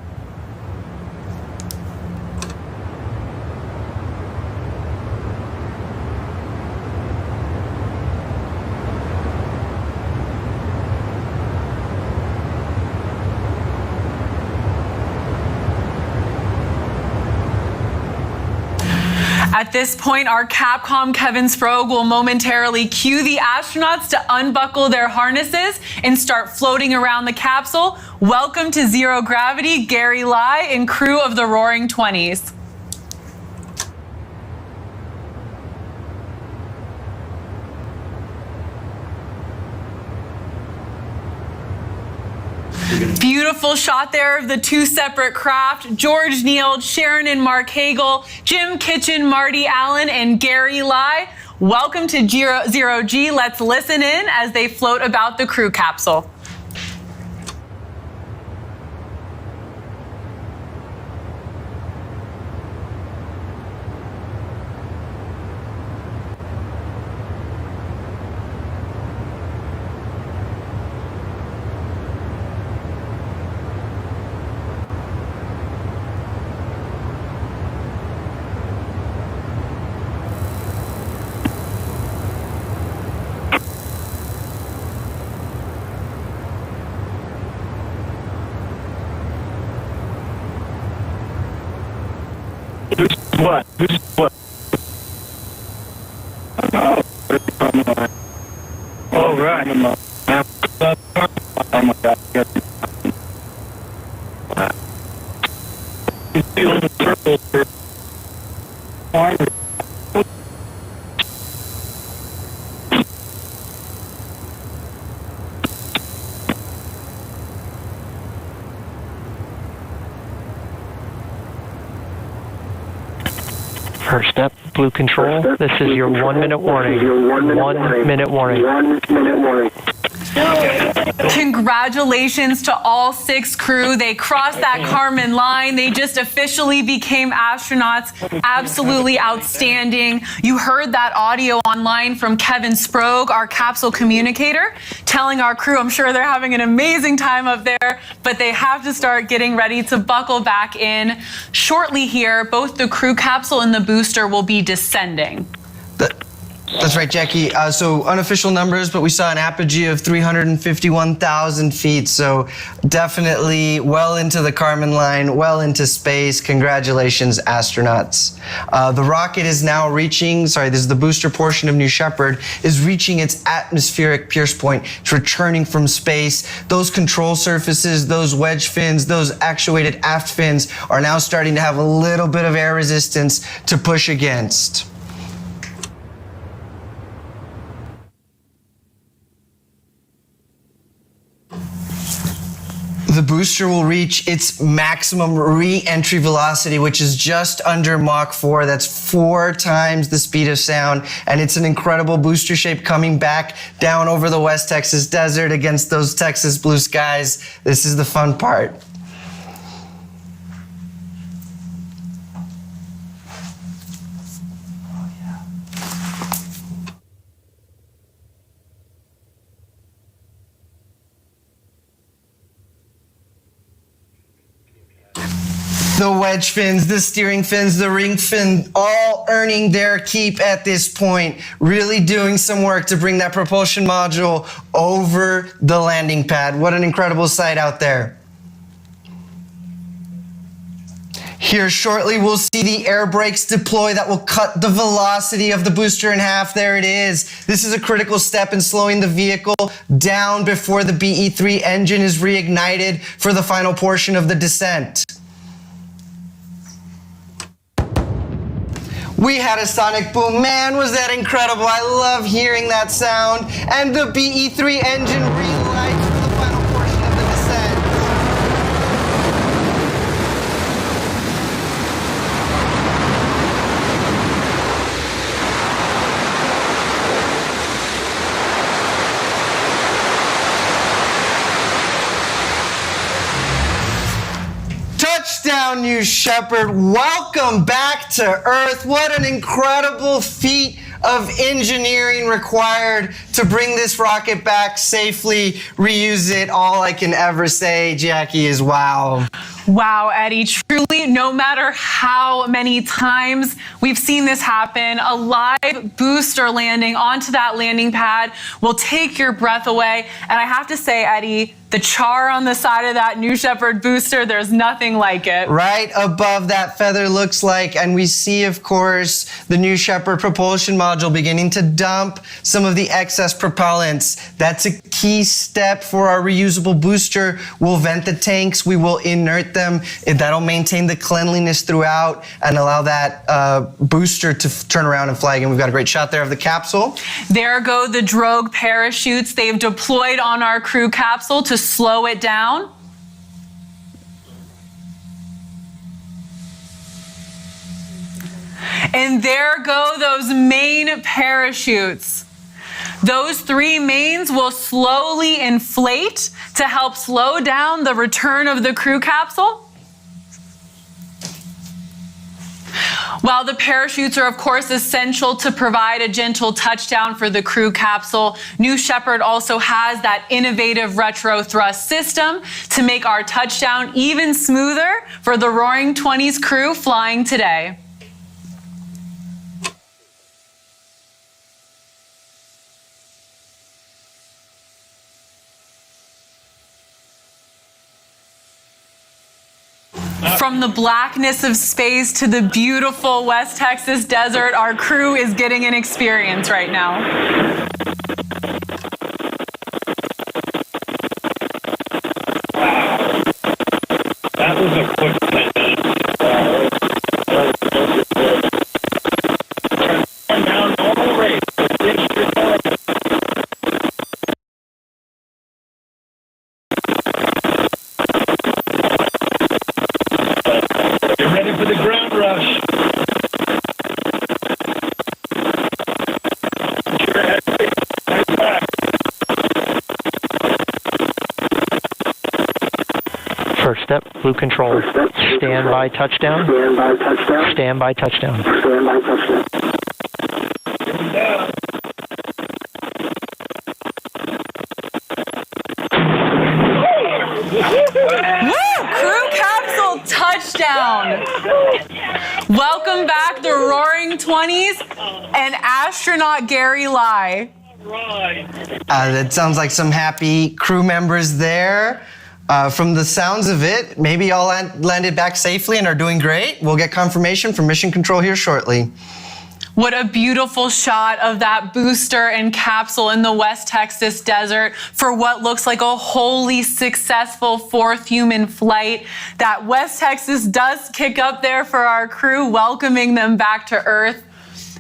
At this point, our Capcom Kevin Sprague will momentarily cue the astronauts to unbuckle their harnesses and start floating around the capsule. Welcome to Zero Gravity, Gary Lai and crew of the Roaring 20s. Beautiful shot there of the two separate craft. George Nield, Sharon and Marc Hagle, Jim Kitchen, Marty Allen, and Gary Lai. Welcome to Zero G. Let's listen in as they float about the crew capsule. What? What? All right. Oh my God. You feel the circle for First step, Blue Control. This is your 1 minute warning. 1 minute warning. 1 minute warning. Congratulations to all 6 crew. They crossed that Kármán line. They just officially became astronauts. Absolutely outstanding. You heard that audio online from Kevin Sprague, our capsule communicator, telling our crew, I'm sure they're having an amazing time up there, but they have to start getting ready to buckle back in. Shortly here, both the crew capsule and the booster will be descending. That's right, Jackie. So unofficial numbers, but we saw an apogee of 351,000 feet. So definitely well into the Kármán line, well into space. Congratulations, astronauts. The rocket is now reaching, this is the booster portion of New Shepard, is reaching its atmospheric pierce point. It's returning from space. Those control surfaces, those wedge fins, those actuated aft fins are now starting to have a little bit of air resistance to push against. The booster will reach its maximum re-entry velocity, which is just under Mach 4. That's 4 times the speed of sound. And it's an incredible booster shape coming back down over the West Texas desert against those Texas blue skies. This is the fun part. The wedge fins, the steering fins, the ring fin, all earning their keep at this point. Really doing some work to bring that propulsion module over the landing pad. What an incredible sight out there. Here shortly, we'll see the air brakes deploy that will cut the velocity of the booster in half. There it is. This is a critical step in slowing the vehicle down before the BE-3 engine is reignited for the final portion of the descent. We had a sonic boom. Man, was that incredible. I love hearing that sound. And the BE-3 engine relights for the final portion of the descent. Touchdown, New Shepard. Welcome back to Earth. What an incredible feat of engineering required to bring this rocket back safely, reuse it. All I can ever say, Jackie, is wow. Wow, Eddie, truly, no matter how many times we've seen this happen, a live booster landing onto that landing pad will take your breath away. And I have to say, Eddie, the char on the side of that New Shepard booster, there's nothing like it. Right above that feather looks like, and we see, of course, the New Shepard propulsion module beginning to dump some of the excess propellants. That's a key step for our reusable booster. We'll vent the tanks, we will inert them. That'll maintain the cleanliness throughout and allow that booster to turn around and fly again. We've got a great shot there of the capsule. There go the drogue parachutes they've deployed on our crew capsule to slow it down. And there go those main parachutes. Those three mains will slowly inflate to help slow down the return of the crew capsule. While the parachutes are, of course, essential to provide a gentle touchdown for the crew capsule, New Shepard also has that innovative retro thrust system to make our touchdown even smoother for the Roaring '20s crew flying today. From the blackness of space to the beautiful West Texas desert, our crew is getting an experience right now. That was a quick down normal rate. Get ready for the ground rush. First step, blue control. Stand by touchdown. Stand by touchdown. Stand by touchdown. Stand by touchdown. Woo! Crew capsule touchdown. Welcome back, the Roaring '20s and astronaut Gary Lai. That sounds like some happy crew members there. From the sounds of it, maybe all landed back safely and are doing great. We'll get confirmation from Mission Control here shortly. What a beautiful shot of that booster and capsule in the West Texas desert for what looks like a wholly successful fourth human flight. That West Texas does kick up there for our crew, welcoming them back to Earth.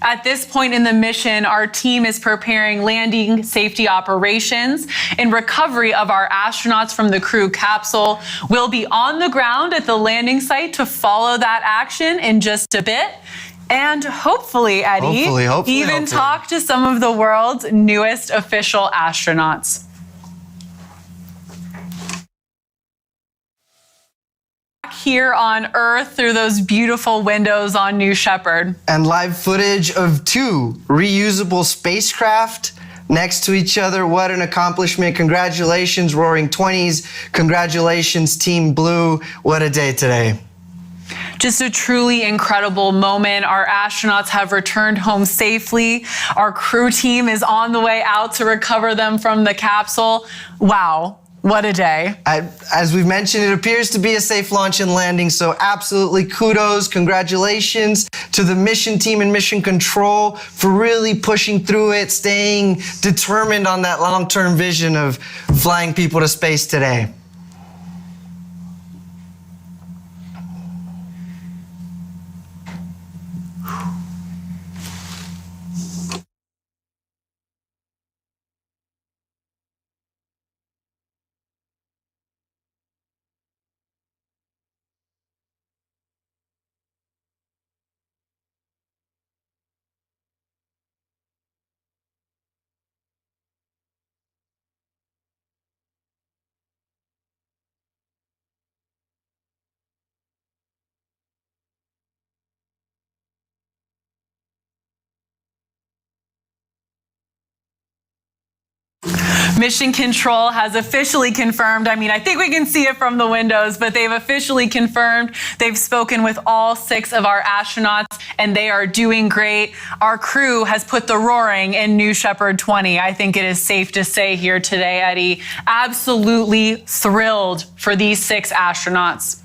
At this point in the mission, our team is preparing landing safety operations and recovery of our astronauts from the crew capsule. We'll be on the ground at the landing site to follow that action in just a bit. And hopefully, Eddie, even talk to some of the world's newest official astronauts. Here on Earth through those beautiful windows on New Shepard. And live footage of two reusable spacecraft next to each other. What an accomplishment. Congratulations, Roaring '20s. Congratulations, Team Blue. What a day today. Just a truly incredible moment. Our astronauts have returned home safely. Our crew team is on the way out to recover them from the capsule. Wow. What a day. As we've mentioned, it appears to be a safe launch and landing, so absolutely kudos, congratulations to the mission team and mission control for really pushing through it, staying determined on that long-term vision of flying people to space today. Mission Control has officially confirmed, I think we can see it from the windows, but they've officially confirmed they've spoken with all 6 of our astronauts and they are doing great. Our crew has put the roaring in New Shepard 20. I think it is safe to say here today, Eddie, absolutely thrilled for these 6 astronauts.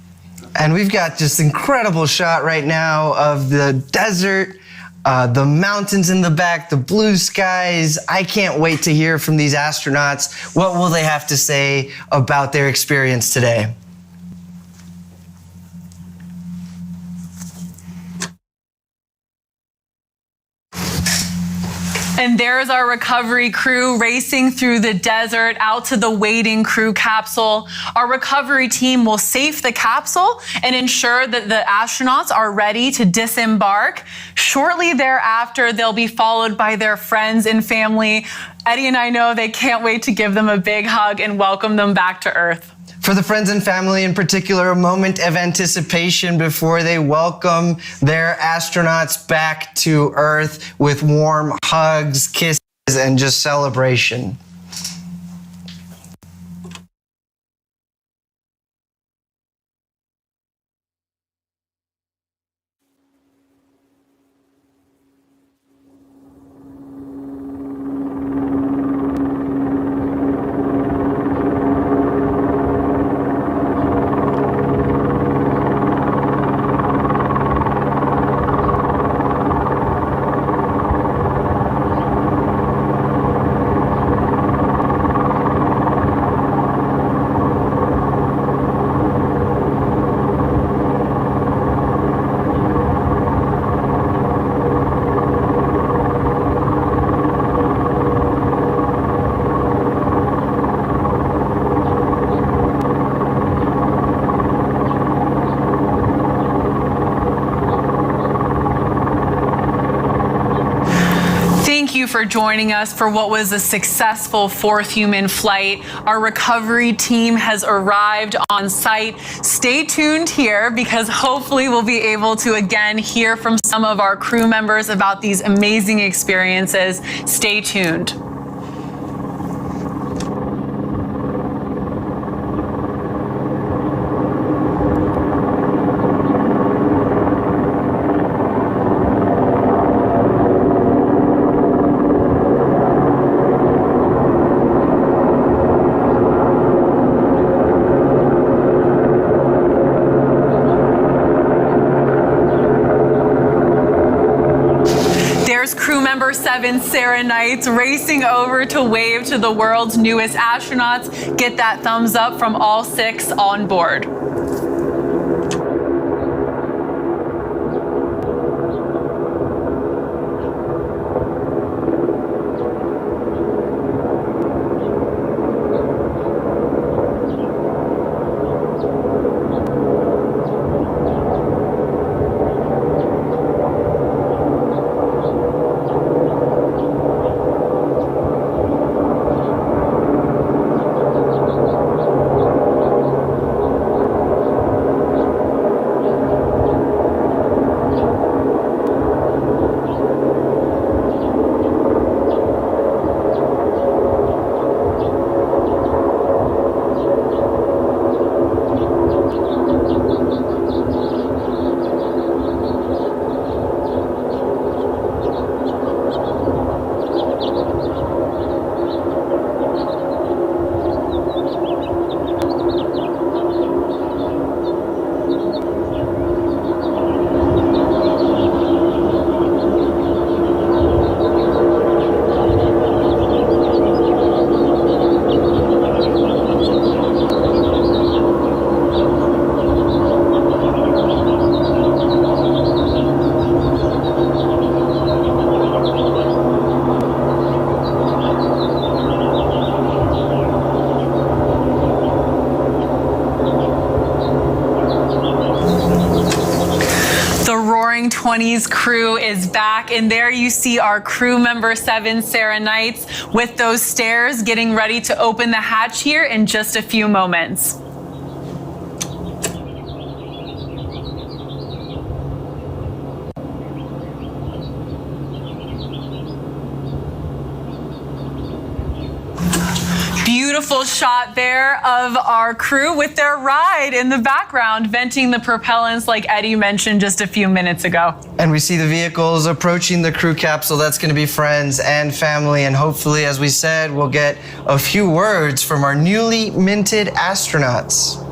And we've got just incredible shot right now of the desert, the mountains in the back, the blue skies. I can't wait to hear from these astronauts. What will they have to say about their experience today? And there's our recovery crew racing through the desert out to the waiting crew capsule. Our recovery team will safe the capsule and ensure that the astronauts are ready to disembark. Shortly thereafter, they'll be followed by their friends and family. Eddie and I know they can't wait to give them a big hug and welcome them back to Earth. For the friends and family in particular, a moment of anticipation before they welcome their astronauts back to Earth with warm hugs, kisses, and just celebration. For joining us for what was a successful 4th human flight. Our recovery team has arrived on site. Stay tuned here because hopefully we'll be able to again hear from some of our crew members about these amazing experiences. Stay tuned. Crew member 7, Sarah Knights, racing over to wave to the world's newest astronauts. Get that thumbs up from all 6 on board. NS-20's crew is back, and there you see our crew member 7, Sarah Knights, with those stairs getting ready to open the hatch here in just a few moments. Beautiful shot there of our crew with their ride in the background, venting the propellants like Eddie mentioned just a few minutes ago. And we see the vehicles approaching the crew capsule. That's going to be friends and family. And hopefully, as we said, we'll get a few words from our newly minted astronauts.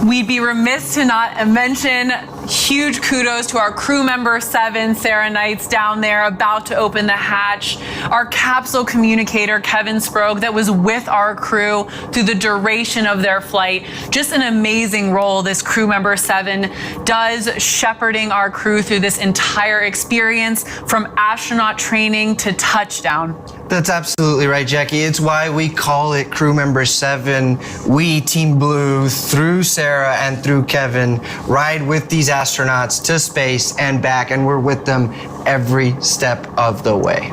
We'd be remiss to not mention huge kudos to our crew member 7, Sarah Knights, down there about to open the hatch. Our capsule communicator, Kevin Sprague, that was with our crew through the duration of their flight. Just an amazing role this crew member 7 does, shepherding our crew through this entire experience from astronaut training to touchdown. That's absolutely right, Jackie. It's why we call it Crew Member 7. We, Team Blue, through Sarah and through Kevin, ride with these astronauts to space and back, and we're with them every step of the way.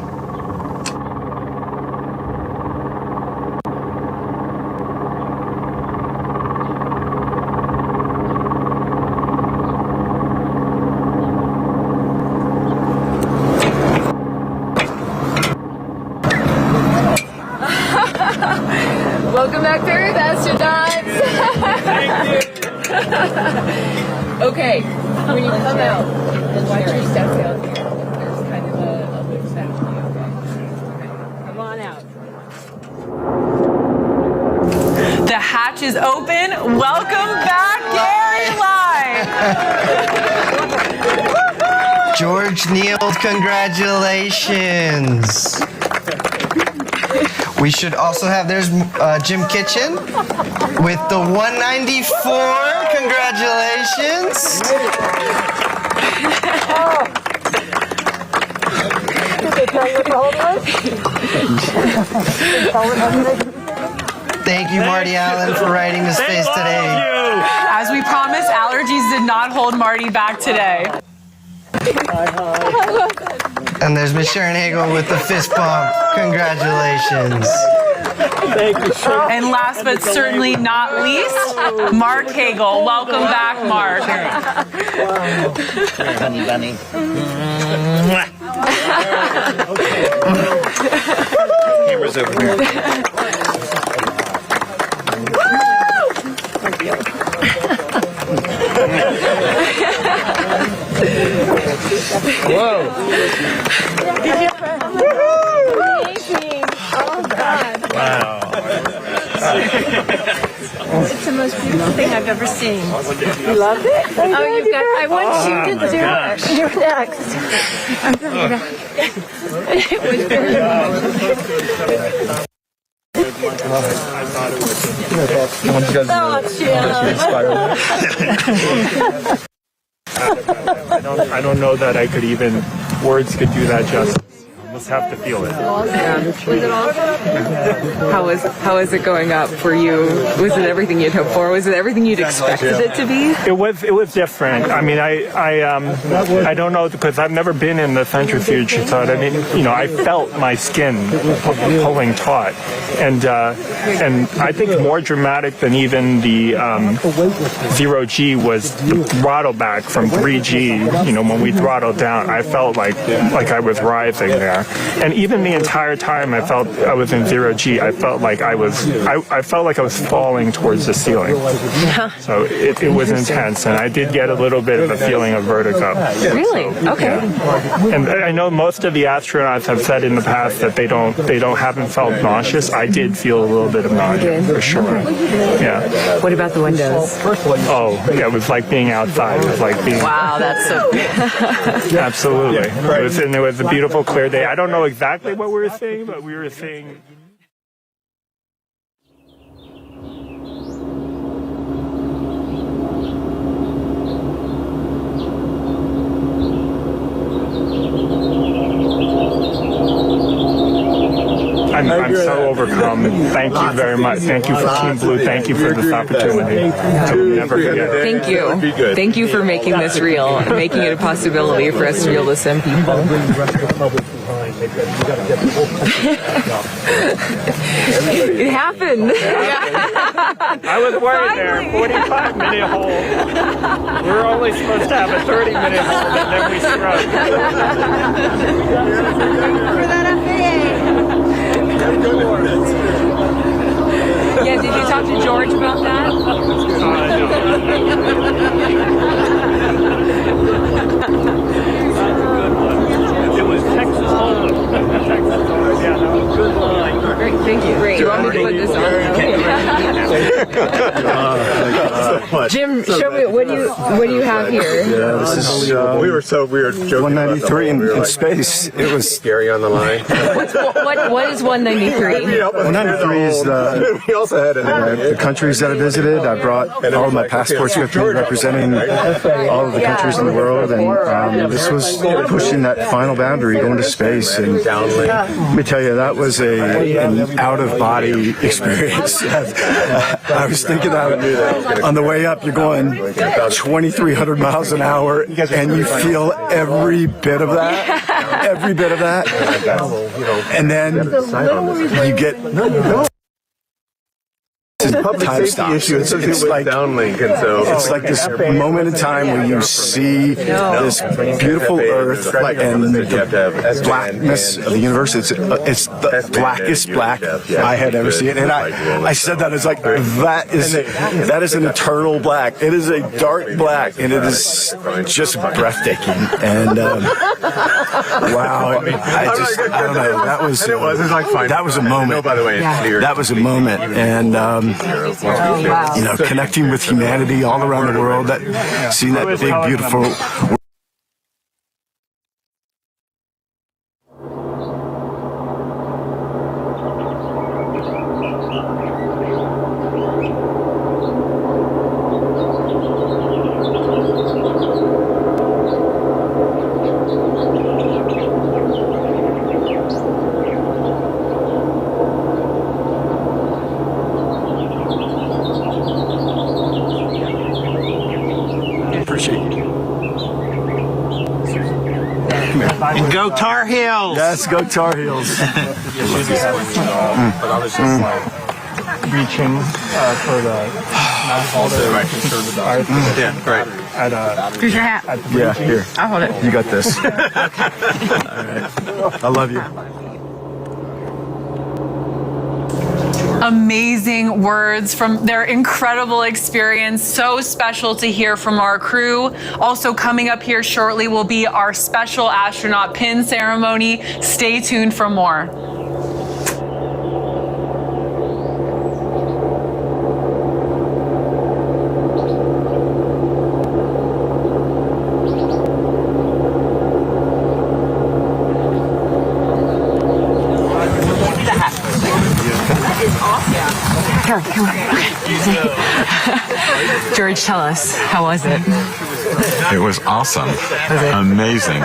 Welcome back, Perry astronauts. Thank you. Okay, when you come out, watch your step down here. There's kind of a loose actually. Okay. Come on out. The hatch is open. Welcome back, Gary Lai. George Nield, congratulations. We should also have, there's Jim Kitchen with the 194. Congratulations. Thank you, Marty Allen, for riding the space today. As we promised, allergies did not hold Marty back today. And there's Miss Sharon Hagle with the fist bump. Congratulations. Thank you. And last but certainly not least, Marc Hagle. Welcome back, Mark. Honey bunny. Camera's over here. Whoa. Amazing. Oh, God. Wow. It's the most beautiful thing I've ever seen. You loved it? Oh, you got. I want you to do it. You're next. I'm coming back. It was very I don't know that I could even words could do that justice. You just have to feel it. Was it awesome? How was it going up for you? Was it everything you'd hoped for? Was it everything you'd expected it to be? It was different. I mean, I don't know, because I've never been in the centrifuge, so I didn't, I felt my skin pulling taut, and I think more dramatic than even the 0G was the throttle back from 3G. When we throttled down, I felt like I was rising there. And even the entire time I felt I was in 0G, I felt like I was falling towards the ceiling. So it was intense, and I did get a little bit of a feeling of vertigo. Really? So, okay. Yeah. And I know most of the astronauts have said in the past that they haven't felt nauseous. I did feel a little bit of nausea for sure. Yeah. What about the windows? Oh, yeah, it was like being outside. It was like being. Wow, that's so. Absolutely. It was a beautiful, clear day. I don't know exactly what we were seeing, but we were seeing. I'm so overcome. Thank you very much. Thank you for Team Blue. Thank you for this opportunity. I will never forget. Thank you. Thank you for making this real, making it a possibility for us to be able to send people. It happened. I was worried there. 45-minute hold. We were only supposed to have a 30-minute hold, and then we scrubbed. For that Yeah, did you talk to George about that? It was Texas Hold'em. Yeah, that was a good line. Great, thank you. Great. Do you want me to put this on? Jim, show me, what do you have here? Yeah, this is, we were joking 193 in space. It was scary on the line. What is 193? 193 is the countries that I visited. I brought all of my passports with me representing all of the countries in the world, and this was pushing that final boundary, going to space. And let me tell you, that was an out-of-body experience. I was thinking that on the way up, you're going 2,300 miles an hour, and you feel every bit of that. And then you get public safety issue. It's like downlink, and so it's like this moment in time where you see this beautiful Earth and the blackness of the universe. It's the blackest black I had ever seen, and I said that it's like that is an eternal black. It is a dark black, and it is just breathtaking. And wow, I don't know. That was a moment. By the way, that was a moment, and. Connecting with humanity all around the world, seeing that big, beautiful. Go Tar Heels! Yes, go Tar Heels. Reaching for the yeah, right. Here's your hat. Yeah, here. I'll hold it. You got this. All right. I love you. Amazing words from their incredible experience. So special to hear from our crew. Also coming up here shortly will be our special astronaut pin ceremony. Stay tuned for more. Come on. George, tell us, how was it? It was awesome. Amazing.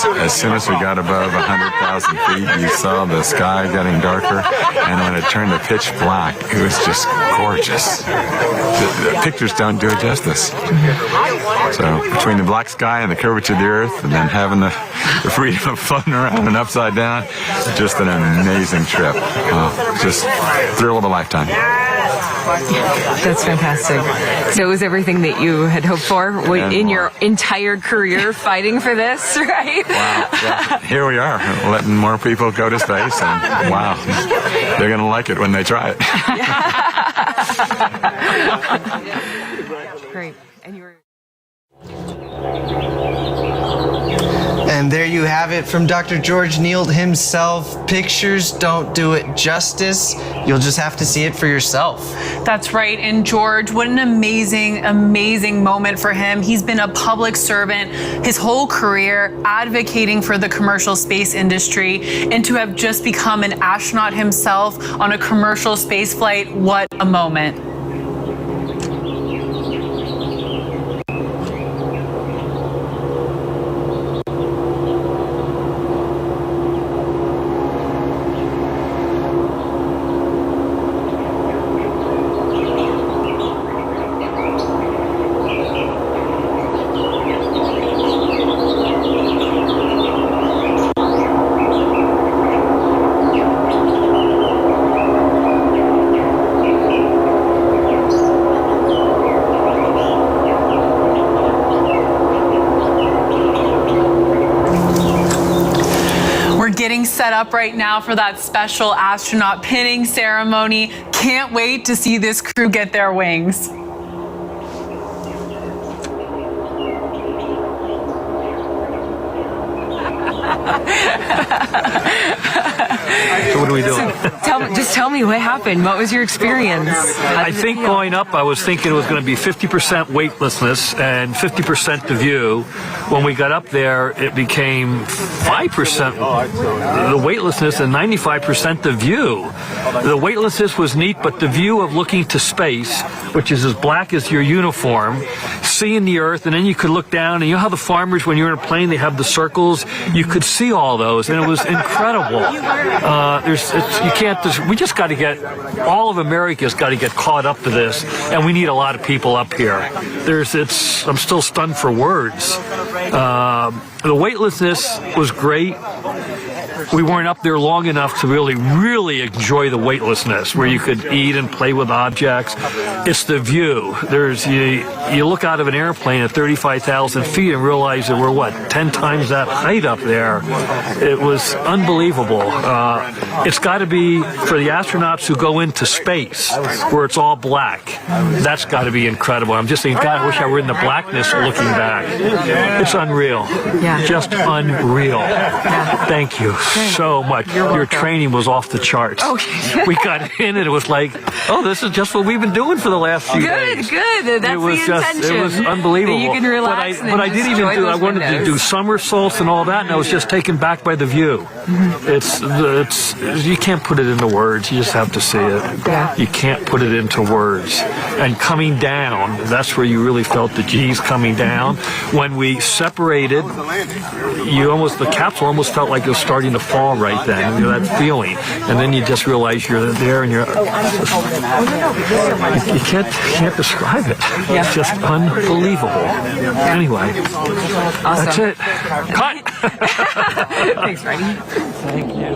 as soon as we got above 100,000 feet, you saw the sky getting darker, and when it turned to pitch black, it was just gorgeous. The pictures don't do it justice. So between the black sky and the curvature of the Earth, and then having the freedom of floating around and upside down, just an amazing trip. Just thrill of a lifetime. That's fantastic. So it was everything that you had hoped for in your entire career fighting for this, right? Wow. Yeah. Here we are, letting more people go to space, and wow, they're going to like it when they try it. Great. And you were... And there you have it from Dr. George Nield himself. Pictures don't do it justice. You'll just have to see it for yourself. That's right. And George, what an amazing, amazing moment for him. He's been a public servant his whole career, advocating for the commercial space industry, and to have just become an astronaut himself on a commercial space flight, what a moment. Getting set up right now for that special astronaut pinning ceremony. Can't wait to see this crew get their wings. So what are we doing? Just tell me what happened. What was your experience? I think going up, I was thinking it was going to be 50% weightlessness and 50% the view. When we got up there, it became 5% the weightlessness and 95% the view. The weightlessness was neat, but the view of looking to space, which is as black as your uniform, seeing the Earth, and then you could look down, and you know how the farmers, when you're in a plane, they have the circles? You could see all those, and it was incredible. We just got to get, all of America's got to get caught up to this, and we need a lot of people up here. I'm still stunned for words. The weightlessness was great. We weren't up there long enough to really enjoy the weightlessness, where you could eat and play with objects. It's the view. You look out of an airplane at 35,000 feet and realize that we're 10 times that height up there. It was unbelievable. It's got to be for the astronauts who go into space, where it's all black. That's got to be incredible. I'm just thinking, God, I wish I were in the blackness looking back. It's unreal. Yeah. Just unreal. Yeah. Thank you so much. Your training was off the charts. Okay. We got in and it was like, oh, this is just what we've been doing for the last few days. Good. That's the intention. It was unbelievable. That you can relax but I did even I wanted to do somersaults and all that, and I was just taken back by the view. Mm-hmm. You can't put it into words. You just have to see it. Yeah. You can't put it into words. And coming down, that's where you really felt the G's coming down. When we separated, the capsule almost felt like it was starting to fall right then. You know, that feeling. And then you just realize you're there and you can't describe it. Yeah. It's just unbelievable. Anyway, Awesome. That's it. Cut. Thanks, Marty. Thank you.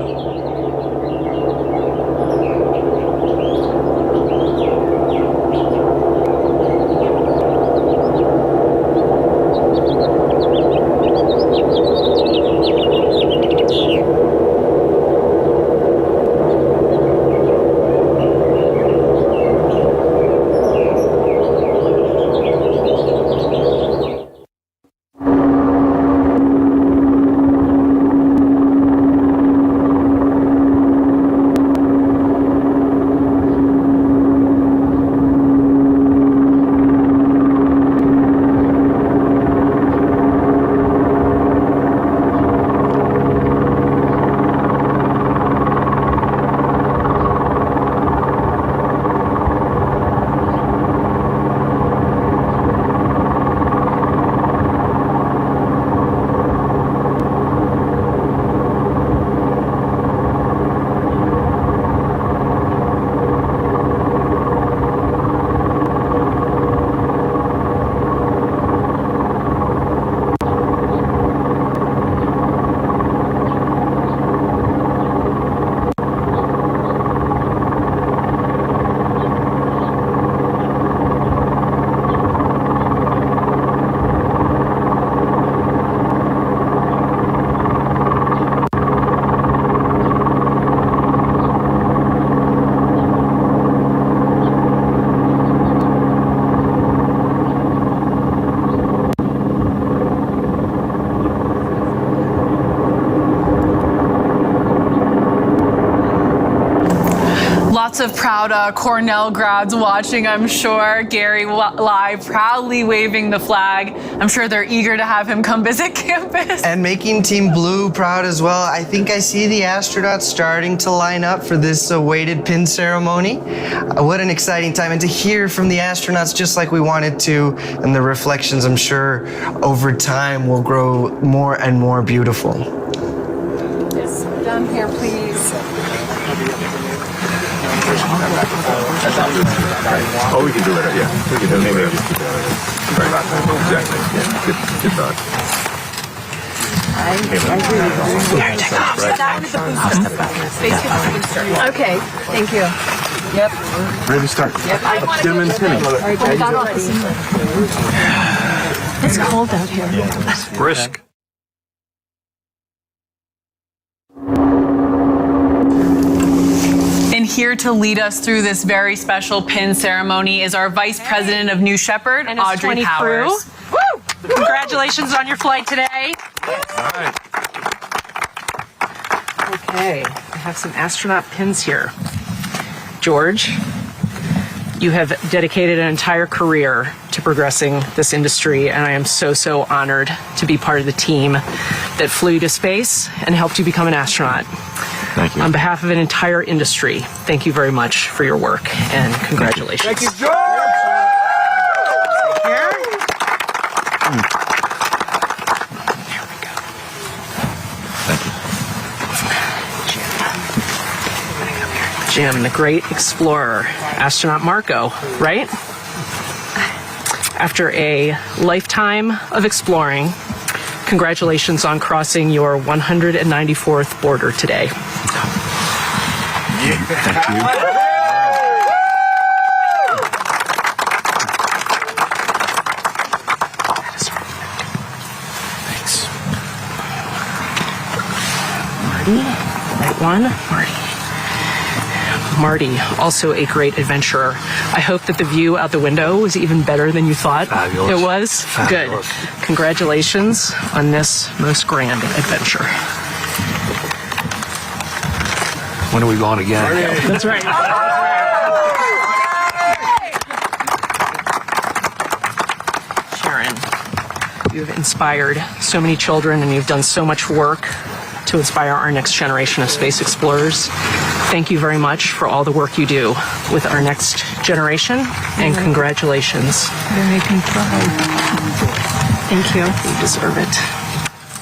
Lots of proud Cornell grads watching, I'm sure. Gary live proudly waving the flag. I'm sure they're eager to have him come visit campus. And making Team Blue proud as well. I think I see the astronauts starting to line up for this awaited pin ceremony. What an exciting time. And to hear from the astronauts just like we wanted to, and the reflections, I'm sure, over time will grow more and more beautiful. Yes, down here, please. Oh, we can do it, yeah. We can do it. Maybe just keep it. Right. Exactly. Yeah. Good thought. Okay, thank you. Yep. Ready to start. Yep. Jim and Timmy. It's cold out here. Brisk. And here to lead us through this very special pin ceremony is our Vice President of New Shepard, Audrey NS-20 Powers. crew. Woo! Congratulations on your flight today. Okay, I have some astronaut pins here. George, you have dedicated an entire career to progressing this industry, and I am so honored to be part of the team that flew you to space and helped you become an astronaut. Thank you. On behalf of an entire industry, thank you very much for your work, and congratulations. Thank you, George! Here. Jim, the great explorer, astronaut Marco, right? After a lifetime of exploring, congratulations on crossing your 194th border today. Thank you. Thanks. Marty, right one, Marty. Marty, also a great adventurer. I hope that the view out the window was even better than you thought. Fabulous. It was? Fabulous. Good. Congratulations on this most grand adventure. When are we going again? That's right. Sharon, you've inspired so many children and you've done so much work to inspire our next generation of space explorers. Thank you very much for all the work you do with our next generation, and congratulations. You make me proud. Thank you. You deserve it.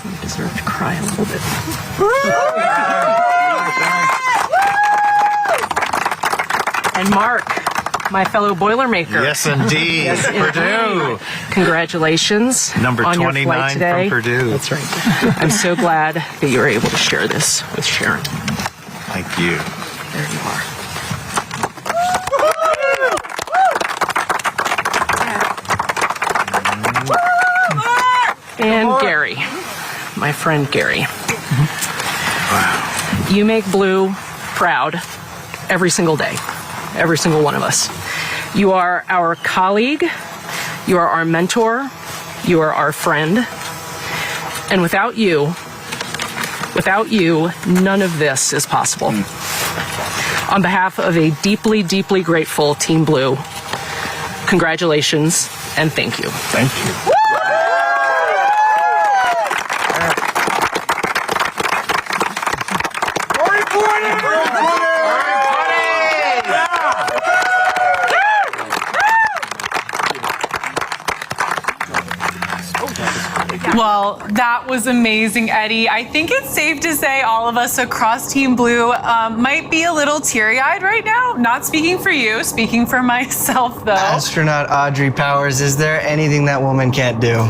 You deserve to cry a little bit. And Mark, my fellow Boilermaker. Yes, indeed. Yes, Purdue. Congratulations. Number on your 29 flight today. from Purdue. That's right. I'm so glad that you were able to share this with Sharon. Thank you. There you are. And Gary, my friend Gary. Wow. You make Blue proud every single day, every single one of us. You are our colleague, you are our mentor, you are our friend, and without you, none of this is possible. On behalf of a deeply, deeply grateful Team Blue, congratulations and thank you. Thank you. Well, that was amazing, Eddie. I think it's safe to say all of us across Team Blue might be a little teary-eyed right now. Not speaking for you, speaking for myself, though. Astronaut Audrey Powers, is there anything that woman can't do?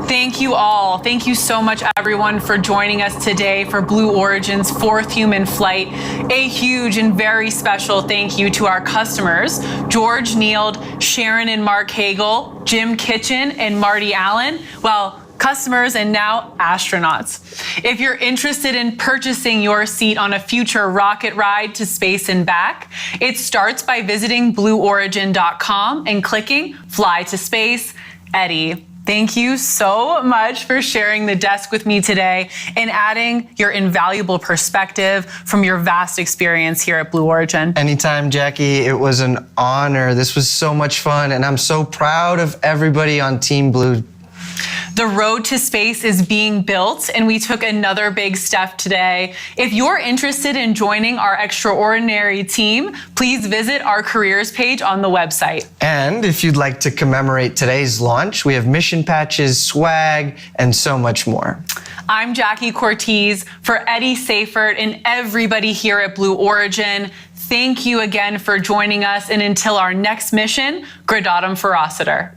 Thank you all. Thank you so much, everyone, for joining us today for Blue Origin's 4th human flight. A huge and very special thank you to our customers, George, Nield, Sharon and Marc Hagle, Jim Kitchen, and Marty Allen. Well, customers and now astronauts. If you're interested in purchasing your seat on a future rocket ride to space and back, it starts by visiting blueorigin.com and clicking Fly to Space. Eddie, Thank you so much for sharing the desk with me today and adding your invaluable perspective from your vast experience here at Blue Origin. Anytime, Jackie. It was an honor. This was so much fun, and I'm so proud of everybody on Team Blue. The road to space is being built, and we took another big step today. If you're interested in joining our extraordinary team, please visit our careers page on the website. And if you'd like to commemorate today's launch, we have mission patches, swag, and so much more. I'm Jackie Cortez. For Eddie Seyfert and everybody here at Blue Origin, thank you again for joining us, and until our next mission, Gradatum Ferociter.